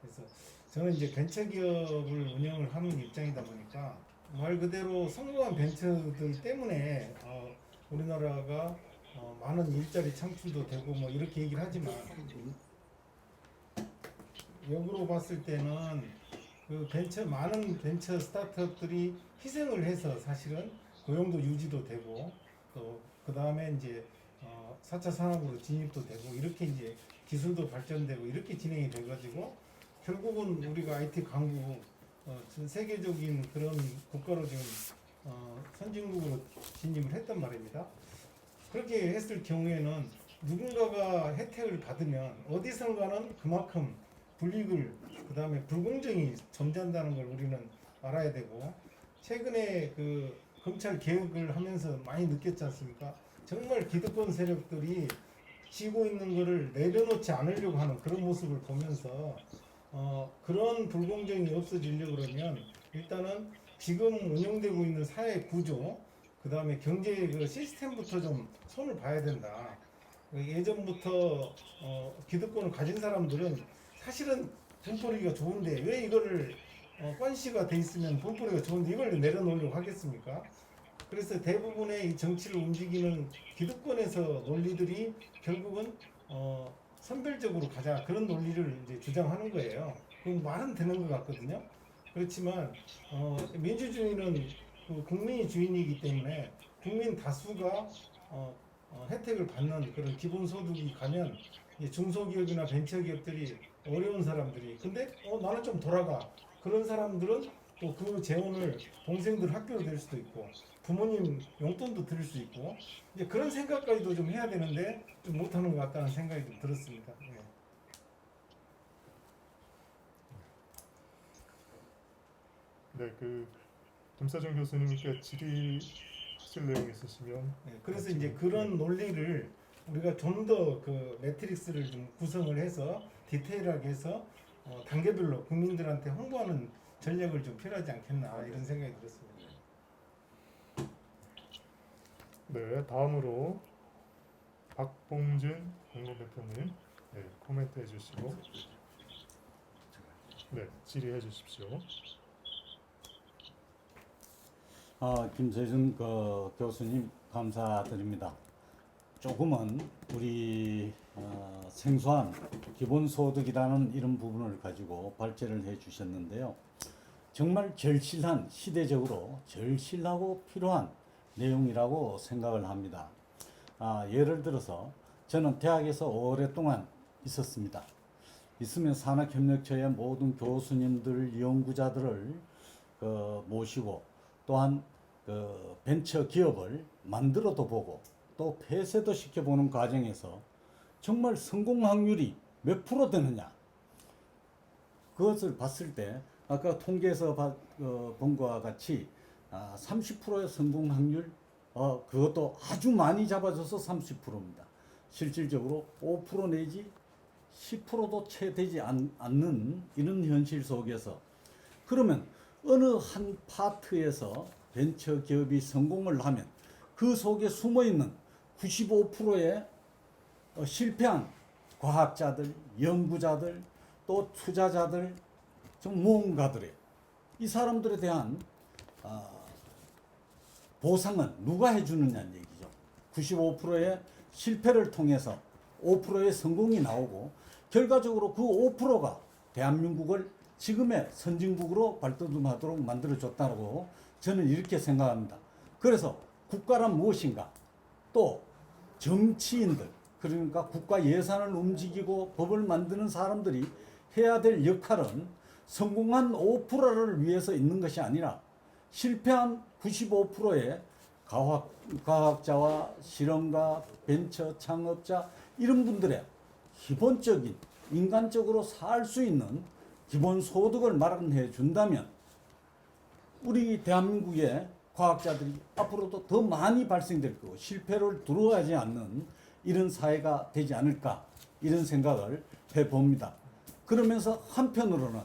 그래서 저는 이제 벤처기업을 운영을 하는 입장이다 보니까 말 그대로 성공한 벤처들 때문에 우리나라가 많은 일자리 창출도 되고 뭐 이렇게 얘기를 하지만 역으로 봤을 때는 그 많은 벤처 스타트업들이 희생을 해서 사실은 고용도 유지도 되고 또 그 다음에 이제 4차 산업으로 진입도 되고 이렇게 이제 기술도 발전되고 이렇게 진행이 돼가지고 결국은 우리가 IT 강국 전 세계적인 그런 국가로 지금 선진국으로 진입을 했단 말입니다. 그렇게 했을 경우에는 누군가가 혜택을 받으면 어디선가는 그만큼 불이익을 그 다음에 불공정이 존재한다는 걸 우리는 알아야 되고 최근에 그 검찰 개혁을 하면서 많이 느꼈지 않습니까? 정말 기득권 세력들이 쥐고 있는 거를 내려놓지 않으려고 하는 그런 모습을 보면서 그런 불공정이 없어지려고 그러면 일단은 지금 운영되고 있는 사회 구조 그 다음에 경제 그 시스템부터 좀 손을 봐야 된다. 예전부터 기득권을 가진 사람들은 사실은 돈벌이가 좋은데 왜 이거를 관시가 돼 있으면 돈벌이가 좋은데 이걸 내려놓으려고 하겠습니까? 그래서 대부분의 이 정치를 움직이는 기득권에서 논리들이 결국은 선별적으로 가자 그런 논리를 이제 주장하는 거예요. 그럼 말은 되는 것 같거든요. 그렇지만 민주주의는 그 국민이 주인이기 때문에 국민 다수가 혜택을 받는 그런 기본소득이 가면 이제 중소기업이나 벤처기업들이 어려운 사람들이 근데 나는 좀 돌아가 그런 사람들은 또 그 재원을 동생들 학교로 낼 수도 있고 부모님 용돈도 드릴 수 있고 이제 그런 생각까지도 좀 해야 되는데 좀 못하는 것 같다는 생각이 좀 들었습니다. 예. 네, 그 김사정 교수님께 질의하실 내용 있으시면 그래서 이제 그런 논리를 우리가 좀 더 그 매트릭스를 좀 구성을 해서 디테일하게 해서 단계별로 국민들한테 홍보하는 전략을 좀 필요하지 않겠나 이런 생각이 들었습니다. 네, 다음으로 박봉준 공동대표님 코멘트 해주시고 질의해 주십시오. 김세준 교수님 감사드립니다. 조금은 우리 생소한 기본소득이라는 이런 부분을 가지고 발제를 해 주셨는데요. 정말 절실한 시대적으로 절실하고 필요한 내용이라고 생각을 합니다. 예를 들어서 저는 대학에서 오랫동안 있었습니다. 있으면 산학협력처의 모든 교수님들, 연구자들을 모시고 또한 벤처 기업을 만들어도 보고 또 폐쇄도 시켜보는 과정에서 정말 성공 확률이 몇 프로 되느냐 그것을 봤을 때 아까 통계에서 본 것과 같이 30%의 성공 확률 그것도 아주 많이 잡아줘서 30%입니다. 실질적으로 5% 내지 10%도 채 되지 않는 이런 현실 속에서 그러면 어느 한 파트에서 벤처 기업이 성공을 하면 그 속에 숨어있는 95%의 실패한 과학자들, 연구자들, 또 투자자들, 전문가들의 이 사람들에 대한 보상은 누가 해주느냐는 얘기죠. 95%의 실패를 통해서 5%의 성공이 나오고 결과적으로 그 5%가 대한민국을 지금의 선진국으로 발돋움하도록 만들어줬다고 저는 이렇게 생각합니다. 그래서 국가란 무엇인가? 또 정치인들, 그러니까 국가 예산을 움직이고 법을 만드는 사람들이 해야 될 역할은 성공한 5%를 위해서 있는 것이 아니라 실패한 95%의 과학자와 실험가, 벤처 창업자 이런 분들의 기본적인 인간적으로 살 수 있는 기본 소득을 마련해 준다면 우리 대한민국의 과학자들이 앞으로도 더 많이 발생될 거고 실패를 두려워하지 않는 이런 사회가 되지 않을까 이런 생각을 해봅니다. 그러면서 한편으로는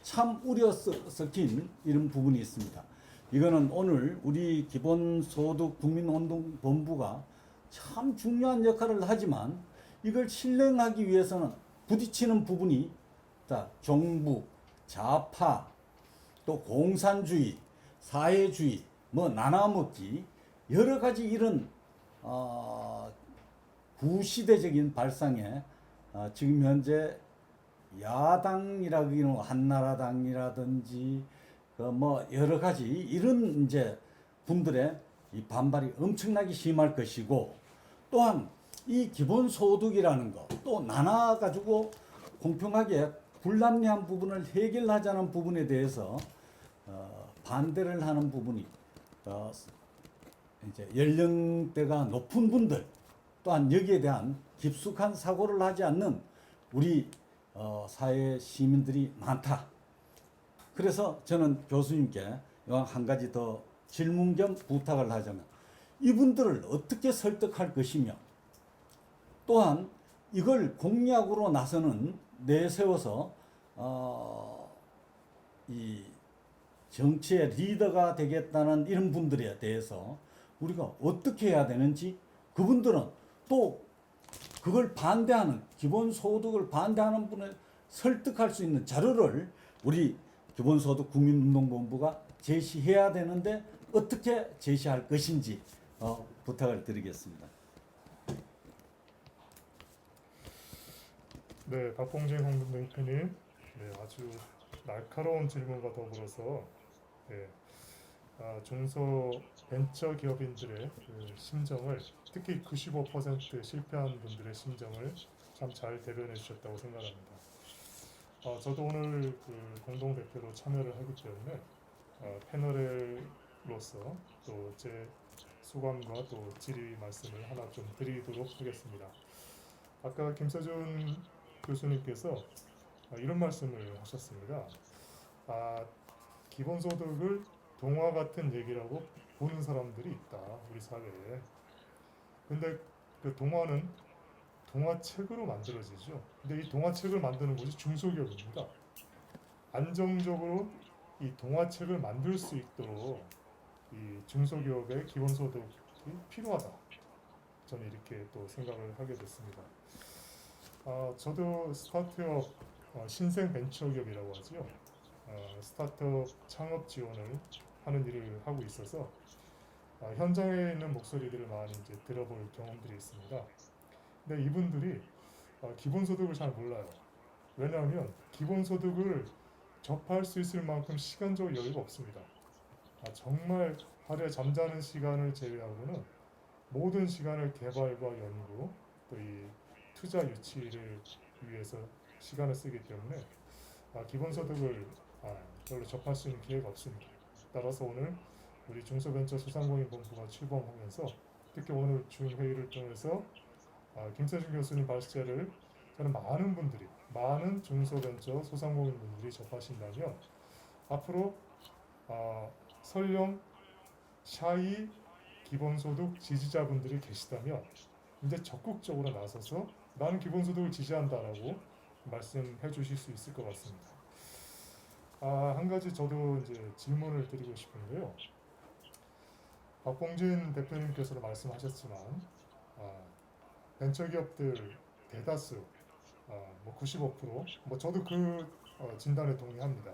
참 우려 섞인 이런 부분이 있습니다. 이거는 오늘 우리 기본소득 국민운동본부가 참 중요한 역할을 하지만 이걸 실행하기 위해서는 부딪히는 부분이 정부, 좌파, 또 공산주의, 사회주의, 뭐 나눠먹기 여러 가지 이런 구시대적인 발상에 지금 현재 야당이라기는 한나라당이라든지 그 뭐 여러 가지 이런 이제 분들의 이 반발이 엄청나게 심할 것이고, 또한 이 기본소득이라는 거 또 나눠 가지고 공평하게 불합리한 부분을 해결하자는 부분에 대해서 반대를 하는 부분이 이제 연령대가 높은 분들, 또한 여기에 대한 깊숙한 사고를 하지 않는 우리 사회 시민들이 많다. 그래서 저는 교수님께 한 가지 더 질문 겸 부탁을 하자면, 이분들을 어떻게 설득할 것이며, 또한 이걸 공약으로 나서는 내세워서 이 정치의 리더가 되겠다는 이런 분들에 대해서 우리가 어떻게 해야 되는지, 그분들은 또 그걸 반대하는, 기본소득을 반대하는 분을 설득할 수 있는 자료를 우리 기본소득 국민운동본부가 제시해야 되는데 어떻게 제시할 것인지 부탁을 드리겠습니다. 네, 박봉진 홍대표님, 네, 아주 날카로운 질문과 더불어서 네, 중소 벤처 기업인들의 그 심정을, 특히 95% 실패한 분들의 심정을 참 잘 대변해 주셨다고 생각합니다. 저도 오늘 그 공동 대표로 참여를 하기 때문에 패널로서 또 제 소감과 또 질의 말씀을 하나 좀 드리도록 하겠습니다. 아까 김서준 교수님께서 이런 말씀을 하셨습니다. 기본소득을 동화 같은 얘기라고 보는 사람들이 있다, 우리 사회에. 근데 그 동화는 동화책으로 만들어지죠. 근데 이 동화책을 만드는 곳이 중소기업입니다. 안정적으로 이 동화책을 만들 수 있도록 이 중소기업의 기본소득이 필요하다, 저는 이렇게 또 생각을 하게 됐습니다. 저도 스타트업 신생 벤처기업이라고 하죠. 스타트업 창업 지원을 하는 일을 하고 있어서 현장에 있는 목소리들을 많이 이제 들어볼 경험들이 있습니다. 근데 이분들이 기본소득을 잘 몰라요. 왜냐하면 기본소득을 접할 수 있을 만큼 시간적 여유가 없습니다. 정말 하루에 잠자는 시간을 제외하고는 모든 시간을 개발과 연구, 또 이 투자 유치를 위해서 시간을 쓰기 때문에 기본소득을 별로 접할 수 있는 기회가 없습니다. 따라서 오늘 우리 중소벤처소상공인본부가 출범하면서, 특히 오늘 준회의를 통해서 김서준 교수님 발제를 저는 많은 중소벤처 소상공인분들이 접하신다면, 앞으로 설령 샤이 기본소득 지지자분들이 계시다면 이제 적극적으로 나서서 나는 기본소득을 지지한다라고 말씀해 주실 수 있을 것 같습니다. 한 가지 저도 이제 질문을 드리고 싶은데요. 박봉진 대표님께서도 말씀하셨지만 벤처기업들 대다수 뭐 95%, 뭐 저도 그 진단에 동의합니다.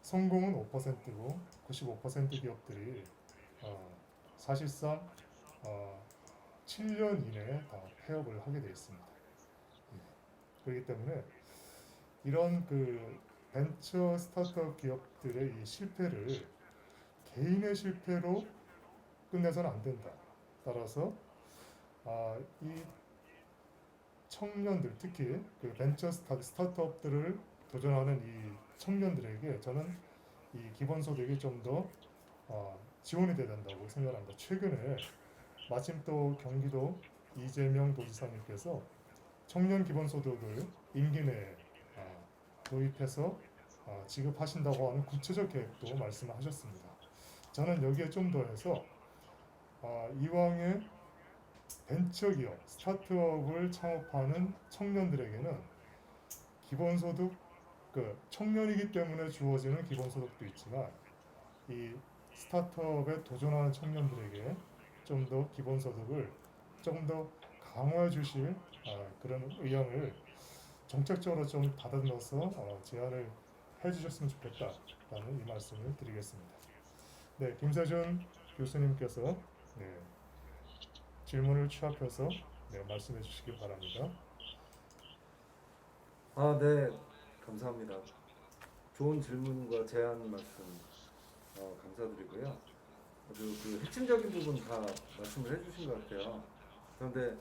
성공은 5%고 95% 기업들이 사실상 7년 이내에 다 폐업을 하게 되어 있습니다. 그렇기 때문에 이런 그 벤처 스타트업 기업들의 이 실패를 개인의 실패로 끝내서는 안 된다. 따라서 이 청년들, 특히 그 벤처 스타트업들을 도전하는 이 청년들에게 저는 이 기본소득이 좀 더 지원이 돼야 된다고 생각합니다. 최근에 마침 또 경기도 이재명 도지사님께서 청년 기본소득을 임기 내에 도입해서 지급하신다고 하는 구체적 계획도 말씀하셨습니다. 저는 여기에 좀 더해서 이왕에 벤처기업, 스타트업을 창업하는 청년들에게는 기본소득, 그 청년이기 때문에 주어지는 기본소득도 있지만 이 스타트업에 도전하는 청년들에게 좀 더 기본소득을 좀 더 강화해 주실 그런 의향을 정책적으로 좀 다듬어서 제안을 해주셨으면 좋겠다라는 이 말씀을 드리겠습니다. 네, 김세준 교수님께서 네, 질문을 취합해서 네, 말씀해 주시기 바랍니다. 아, 네, 감사합니다. 좋은 질문과 제안 말씀 감사드리고요. 아주 그 핵심적인 부분 다 말씀을 해주신 것 같아요. 그런데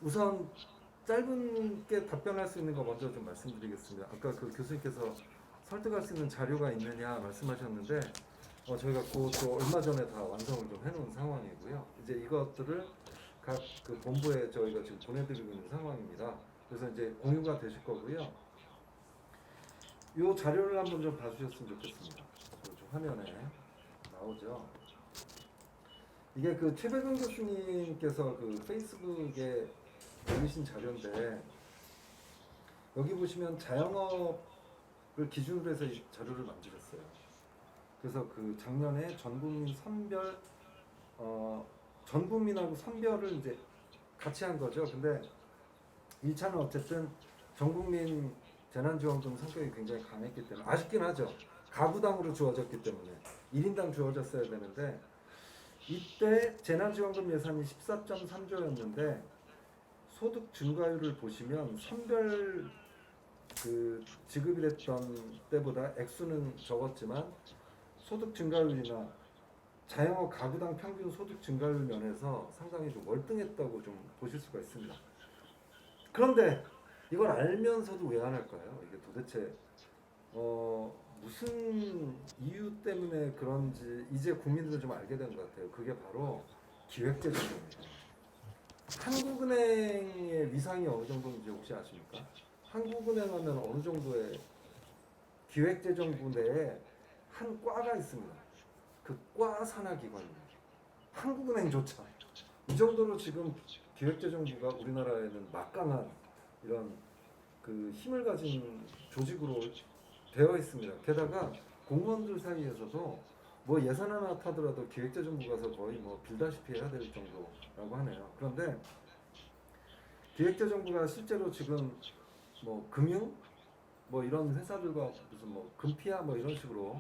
우선 짧게 답변할 수 있는 거 먼저 좀 말씀드리겠습니다. 아까 그 교수님께서 설득할 수 있는 자료가 있느냐 말씀하셨는데 저희가 그것도 얼마 전에 다 완성을 좀 해놓은 상황이고요. 이제 이것들을 각 그 본부에 저희가 지금 보내드리고 있는 상황입니다. 그래서 이제 공유가 되실 거고요. 이 자료를 한번 좀 봐주셨으면 좋겠습니다. 좀 화면에 나오죠. 이게 그 최백은 교수님께서 그 페이스북에 올리신 자료인데 여기 보시면 자영업을 기준으로 해서 이 자료를 만들었어요. 그래서 그 작년에 전국민 선별 전국민하고 선별을 이제 같이 한 거죠. 근데 1차는 어쨌든 전국민 재난지원금 성격이 굉장히 강했기 때문에 아쉽긴 하죠. 가구당으로 주어졌기 때문에 1인당 주어졌어야 되는데 이때 재난지원금 예산이 14.3조였는데 소득 증가율을 보시면 선별 그 지급이 됐던 때보다 액수는 적었지만 소득 증가율이나 자영업 가구당 평균 소득 증가율 면에서 상당히 좀 월등했다고 좀 보실 수가 있습니다. 그런데 이걸 알면서도 왜 안 할까요? 이게 도대체 무슨 이유 때문에 그런지 이제 국민들은 좀 알게 된 것 같아요. 그게 바로 기획재정부입니다. 한국은행의 위상이 어느 정도인지 혹시 아십니까? 한국은행 하면 어느 정도의 기획재정부 내에 한 과가 있습니다. 그 과 산하기관입니다. 한국은행조차 이 정도로 지금 기획재정부가 우리나라에는 막강한 이런 그 힘을 가진 조직으로 되어 있습니다. 게다가 공무원들 사이에서도 뭐 예산 하나 타더라도 기획재정부 가서 거의 뭐 빌다시피 해야 될 정도라고 하네요. 그런데 기획재정부가 실제로 지금 뭐 금융 뭐 이런 회사들과 무슨 뭐 금피아 뭐 이런 식으로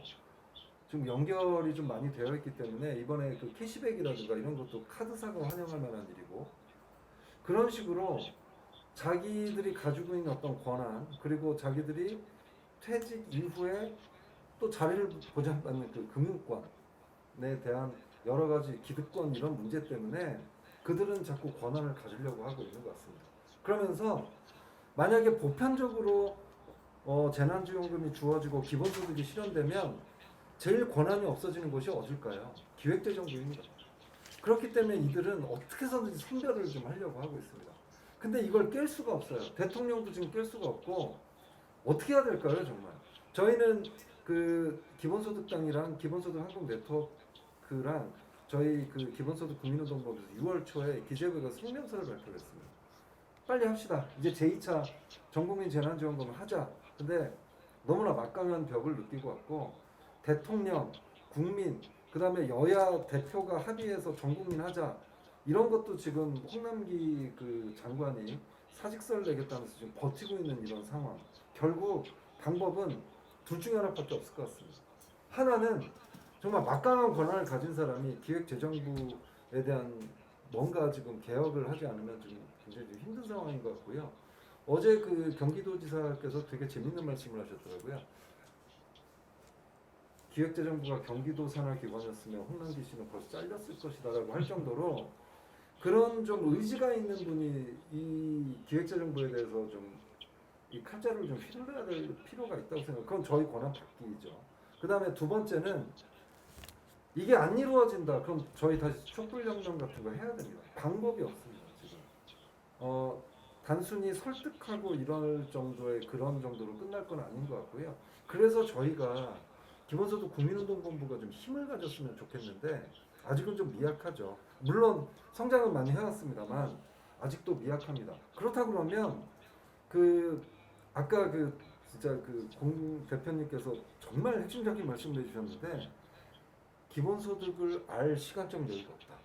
지금 연결이 좀 많이 되어 있기 때문에 이번에 그 캐시백이라든가 이런 것도 카드사가 환영할 만한 일이고 그런 식으로 자기들이 가지고 있는 어떤 권한 그리고 자기들이 퇴직 이후에 또 자리를 보장받는 그 금융권에 대한 여러 가지 기득권 이런 문제 때문에 그들은 자꾸 권한을 가지려고 하고 있는 것 같습니다. 그러면서 만약에 보편적으로 재난지원금이 주어지고 기본소득이 실현되면 제일 권한이 없어지는 곳이 어딜까요? 기획재정부입니다. 그렇기 때문에 이들은 어떻게 해서든지 선별을 좀 하려고 하고 있습니다. 근데 이걸 깰 수가 없어요. 대통령도 지금 깰 수가 없고 어떻게 해야 될까요, 정말? 저희는 그 기본소득당이랑 기본소득 한국 네트워크랑 저희 그 기본소득 국민운동법에서 6월 초에 기재부가 성명서를 발표했습니다. 빨리 합시다. 이제 제2차 전국민 재난지원금을 하자. 근데 너무나 막강한 벽을 느끼고 왔고 대통령, 국민, 그 다음에 여야 대표가 합의해서 전국민 하자. 이런 것도 지금 홍남기 그 장관이 사직서를 내겠다면서 지금 버티고 있는 이런 상황. 결국 방법은 둘 중에 하나밖에 없을 것 같습니다. 하나는 정말 막강한 권한을 가진 사람이 기획재정부에 대한 뭔가 지금 개혁을 하지 않으면 지금 굉장히 좀 힘든 상황인 것 같고요. 어제 그 경기도지사께서 되게 재밌는 말씀을 하셨더라고요. 기획재정부가 경기도 산하 기관이었으면 홍남기 씨는 벌써 잘렸을 것이다라고 할 정도로 그런 좀 의지가 있는 분이 이 기획재정부에 대해서 좀 이 칼자루를 좀 휘둘러야 될 필요가 있다고 생각해요. 그건 저희 권한 받기죠. 그 다음에 두 번째는 이게 안 이루어진다. 그럼 저희 다시 촛불혁명 같은 거 해야 됩니다. 방법이 없습니다. 지금 단순히 설득하고 이럴 정도의 그런 정도로 끝날 건 아닌 것 같고요. 그래서 저희가 기본소득 국민운동본부가 좀 힘을 가졌으면 좋겠는데 아직은 좀 미약하죠. 물론 성장은 많이 해왔습니다만 아직도 미약합니다. 그렇다 그러면 그 아까 그 진짜 그 공 대표님께서 정말 핵심적인 말씀을 해주셨는데 기본소득을 알 시간적 여유가 없다.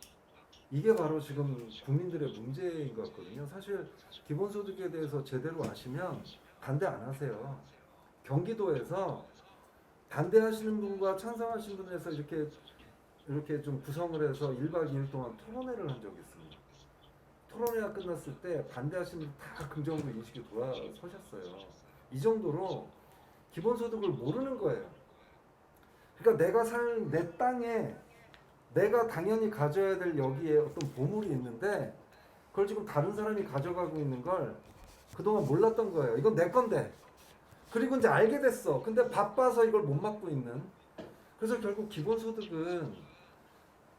이게 바로 지금 국민들의 문제인 것 같거든요. 사실 기본소득에 대해서 제대로 아시면 반대 안 하세요. 경기도에서 반대하시는 분과 찬성하시는 분에서 이렇게 좀 구성을 해서 1박 2일 동안 토론회를 한 적이 있습니다. 토론회가 끝났을 때 반대하시는 분 다 긍정으로 인식이 돌아서셨어요. 이 정도로 기본소득을 모르는 거예요. 그러니까 내가 살 내 땅에 내가 당연히 가져야 될 여기에 어떤 보물이 있는데 그걸 지금 다른 사람이 가져가고 있는 걸 그동안 몰랐던 거예요. 이건 내 건데. 그리고 이제 알게 됐어. 근데 바빠서 이걸 못 맡고 있는. 그래서 결국 기본소득은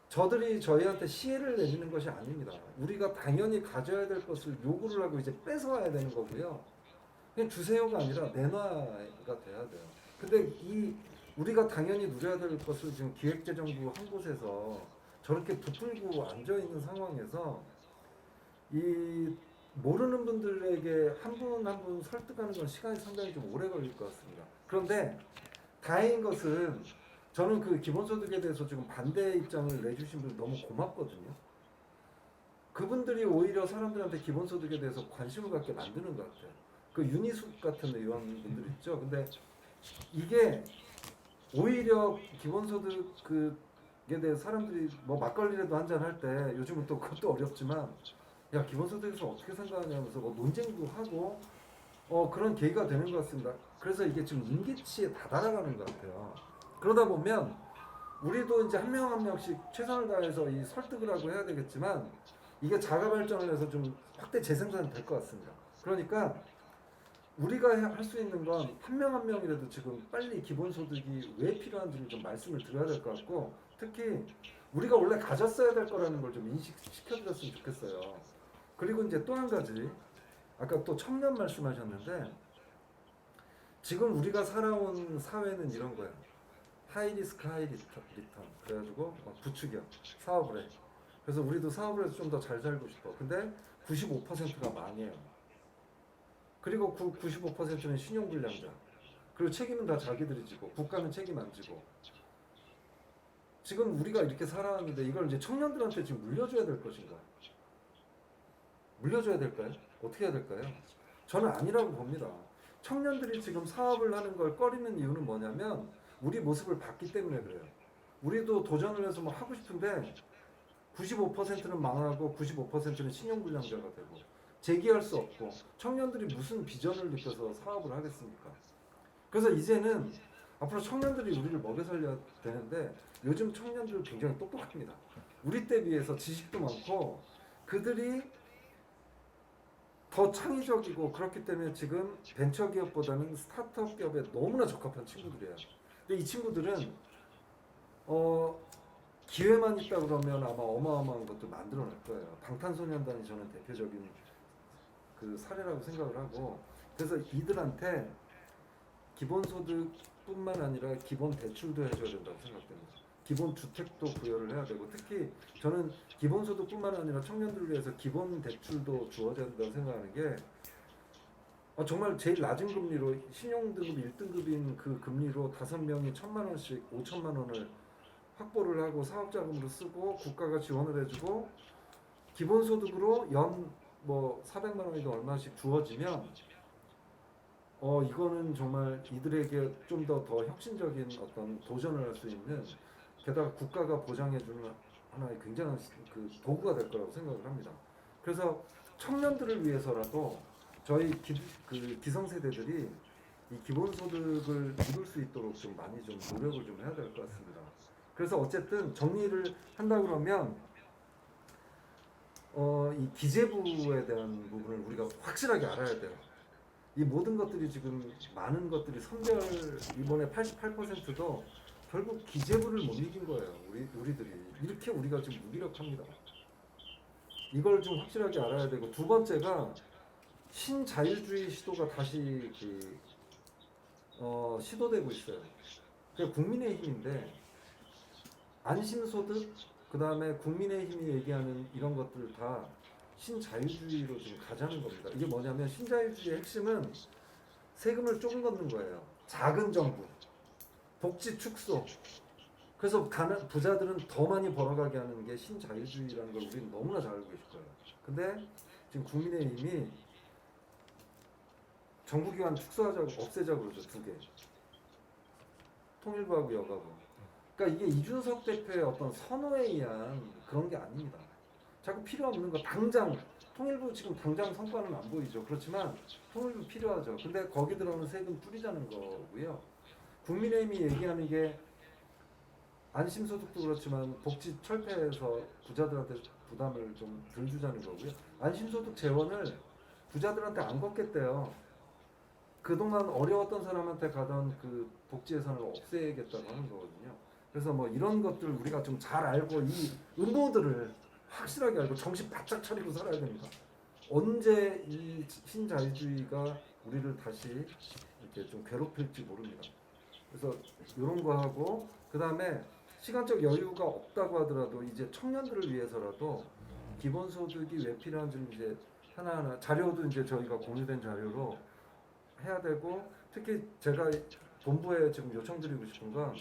저들이 저희한테 시혜를 내리는 것이 아닙니다. 우리가 당연히 가져야 될 것을 요구를 하고 이제 뺏어와야 되는 거고요. 그냥 주세요가 아니라 내놔가 돼야 돼요. 근데 이 우리가 당연히 누려야 될 것을 지금 기획재정부 한 곳에서 저렇게 붙들고 앉아 있는 상황에서 이 모르는 분들에게 한 분 한 분 설득하는 건 시간이 상당히 좀 오래 걸릴 것 같습니다. 그런데 다행인 것은 저는 그 기본소득에 대해서 지금 반대 입장을 내주신 분 너무 고맙거든요. 그분들이 오히려 사람들한테 기본소득에 대해서 관심을 갖게 만드는 것 같아요. 그 윤희숙 같은 의원분들 있죠. 근데 이게 오히려 기본소득에 대해 사람들이 뭐 막걸리라도 한잔 할 때 요즘은 또 그것도 어렵지만 야 기본소득에서 어떻게 생각하냐면서 뭐 논쟁도 하고 그런 계기가 되는 것 같습니다. 그래서 이게 지금 임기치에 다다라가는 것 같아요. 그러다 보면 우리도 이제 한 명 한 명씩 최선을 다해서 이 설득을 하고 해야 되겠지만 이게 자가 발전을 해서 좀 확대 재생산이 될 것 같습니다. 그러니까 우리가 할 수 있는 건 한 명 한 명이라도 지금 빨리 기본소득이 왜 필요한지를 좀 말씀을 드려야 될 것 같고 특히 우리가 원래 가졌어야 될 거라는 걸 좀 인식시켜드렸으면 좋겠어요. 그리고 이제 또 한 가지 아까 또 청년 말씀하셨는데 지금 우리가 살아온 사회는 이런 거예요. 하이 리스크 하이 리턴 그래가지고 부추겨 사업을 해. 그래서 우리도 사업을 해서 좀 더 잘 살고 싶어. 근데 95%가 망해요. 그리고 95%는 신용불량자. 그리고 책임은 다 자기들이 지고 국가는 책임 안 지고. 지금 우리가 이렇게 살아왔는데 이걸 이제 청년들한테 지금 물려줘야 될 것인가? 물려줘야 될까요? 어떻게 해야 될까요? 저는 아니라고 봅니다. 청년들이 지금 사업을 하는 걸 꺼리는 이유는 뭐냐면 우리 모습을 봤기 때문에 그래요. 우리도 도전을 해서 뭐 하고 싶은데 95%는 망하고 95%는 신용불량자가 되고 재기할 수 없고 청년들이 무슨 비전을 느껴서 사업을 하겠습니까? 그래서 이제는 앞으로 청년들이 우리를 먹여 살려야 되는데 요즘 청년들 굉장히 똑똑합니다. 우리 때 비해서 지식도 많고 그들이 더 창의적이고 그렇기 때문에 지금 벤처기업보다는 스타트업 기업에 너무나 적합한 친구들이에요. 근데 이 친구들은 기회만 있다 그러면 아마 어마어마한 것도 만들어낼 거예요. 방탄소년단이 저는 대표적인 그 사례라고 생각을 하고 그래서 이들한테 기본소득뿐만 아니라 기본 대출도 해줘야 된다고 생각됩니다. 기본 주택도 부여를 해야 되고 특히 저는 기본소득뿐만 아니라 청년들을 위해서 기본 대출도 주어져야 된다고 생각하는 게 정말 제일 낮은 금리로 신용등급 1등급인 그 금리로 5명이 1,000만 원씩 5천만 원을 확보를 하고 사업자금으로 쓰고 국가가 지원을 해주고 기본소득으로 연 뭐 400만 원이든 얼마씩 주어지면 이거는 정말 이들에게 좀 더 혁신적인 어떤 도전을 할 수 있는 게다가 국가가 보장해주는 하나의 굉장한 그 도구가 될 거라고 생각을 합니다. 그래서 청년들을 위해서라도 저희 기성세대들이 이 기본소득을 이룰 수 있도록 좀 많이 좀 노력을 좀 해야 될 것 같습니다. 그래서 어쨌든 정리를 한다 그러면 이 기재부에 대한 부분을 우리가 확실하게 알아야 돼요. 이 모든 것들이 지금 많은 것들이 선별 이번에 88%도 결국 기재부를 못 이긴 거예요. 우리들이 이렇게 우리가 지금 무기력합니다. 이걸 좀 확실하게 알아야 되고 두 번째가 신자유주의 시도가 다시 시도되고 있어요. 그게 국민의힘인데 안심소득 그 다음에 국민의힘이 얘기하는 이런 것들 다 신자유주의로 지금 가자는 겁니다. 이게 뭐냐면 신자유주의의 핵심은 세금을 조금 걷는 거예요. 작은 정부, 복지 축소. 그래서 부자들은 더 많이 벌어가게 하는 게 신자유주의라는 걸 우리는 너무나 잘 알고 계실 거예요. 근데 지금 국민의힘이 정부기관 축소하자고 없애자고 그러죠. 2개. 통일부하고 여가부. 그러니까 이게 이준석 대표의 어떤 선호에 의한 그런 게 아닙니다. 자꾸 필요 없는 거 당장 통일부 지금 당장 성과는 안 보이죠. 그렇지만 통일부 필요하죠. 근데 거기 들어오는 세금 줄이자는 거고요. 국민의힘이 얘기하는 게 안심소득도 그렇지만 복지 철폐해서 부자들한테 부담을 좀 덜 주자는 거고요. 안심소득 재원을 부자들한테 안 걷겠대요. 그동안 어려웠던 사람한테 가던 그 복지 예산을 없애겠다고 하는 거거든요. 그래서 뭐 이런 것들 우리가 좀 잘 알고 이 음모들을 확실하게 알고 정신 바짝 차리고 살아야 됩니다. 언제 이 신자유주의가 우리를 다시 이렇게 좀 괴롭힐지 모릅니다. 그래서 이런 거 하고 그 다음에 시간적 여유가 없다고 하더라도 이제 청년들을 위해서라도 기본소득이 왜 필요한지 이제 하나하나 자료도 이제 저희가 공유된 자료로 해야 되고 특히 제가 본부에 지금 요청드리고 싶은 건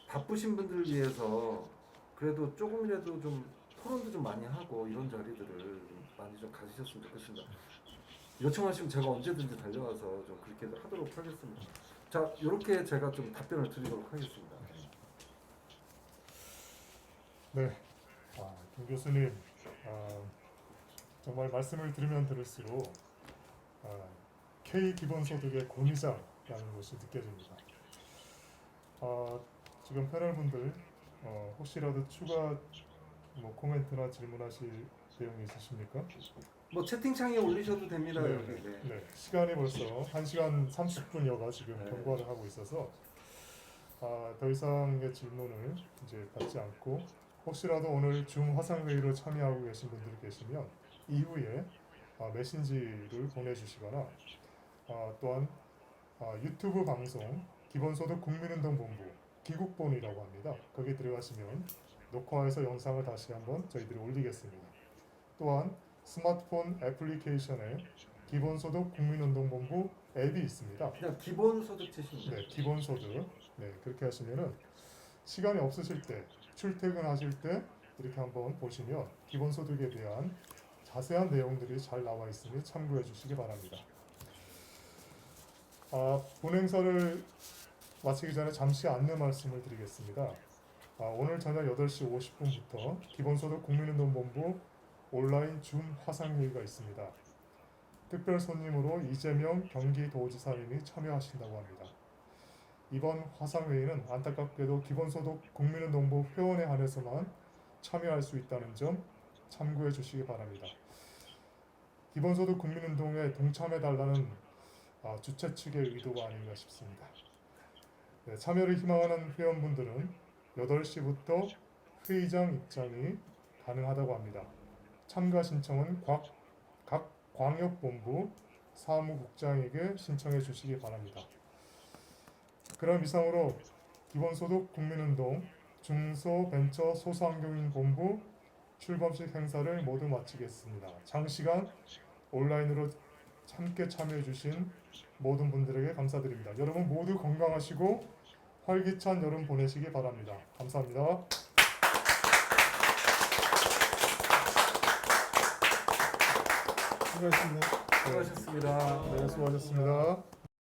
바쁘신 분들을 위해서 그래도 조금이라도 좀 토론도 좀 많이 하고 이런 자리들을 좀 많이 좀 가지셨으면 좋겠습니다. 요청하시면 제가 언제든지 달려와서 좀 그렇게 하도록 하겠습니다. 자, 이렇게 제가 좀 답변을 드리도록 하겠습니다. 네, 김 교수님 정말 말씀을 들으면 들을수록 K 기본소득의 권위자라는 것이 느껴집니다. 지금 패널분들 혹시라도 추가 뭐 코멘트나 질문하실 내용이 있으십니까? 뭐 채팅창에 올리셔도 됩니다. 네, 여기. 네. 네, 시간이 벌써 1시간 30분여가 지금 네. 경과를 하고 있어서 더 이상의 질문을 이제 받지 않고 혹시라도 오늘 줌 화상회의로 참여하고 계신 분들이 계시면 이후에 메신지를 보내주시거나 또한 유튜브 방송 기본소득 국민운동본부 기국본이라고 합니다. 거기 들어가시면 녹화해서 영상을 다시 한번 저희들이 올리겠습니다. 또한 스마트폰 애플리케이션에 기본소득 국민운동본부 앱이 있습니다. 그냥 기본소득 치시면 돼요. 네, 기본소득. 네, 그렇게 하시면은 시간이 없으실 때, 출퇴근하실 때 이렇게 한번 보시면 기본소득에 대한 자세한 내용들이 잘 나와 있으니 참고해 주시기 바랍니다. 본행사를 마치기 전에 잠시 안내 말씀을 드리겠습니다. 오늘 저녁 8시 50분부터 기본소득 국민운동본부 온라인 줌 화상회의가 있습니다. 특별 손님으로 이재명 경기도지사님이 참여하신다고 합니다. 이번 화상회의는 안타깝게도 기본소득 국민운동부 회원에 한해서만 참여할 수 있다는 점 참고해 주시기 바랍니다. 기본소득 국민운동에 동참해달라는 주최 측의 의도가 아닌가 싶습니다. 네, 참여를 희망하는 회원분들은 8시부터 회의장 입장이 가능하다고 합니다. 참가 신청은 각 광역본부 사무국장에게 신청해 주시기 바랍니다. 그럼 이상으로 기본소득 국민운동 중소벤처소상공인본부 출범식 행사를 모두 마치겠습니다. 장시간 온라인으로 함께 참여해 주신 모든 분들에게 감사드립니다. 여러분 모두 건강하시고 활기찬 여름 보내시기 바랍니다. 감사합니다. 수고하셨습니다. 수고하셨습니다. 네, 수고하셨습니다.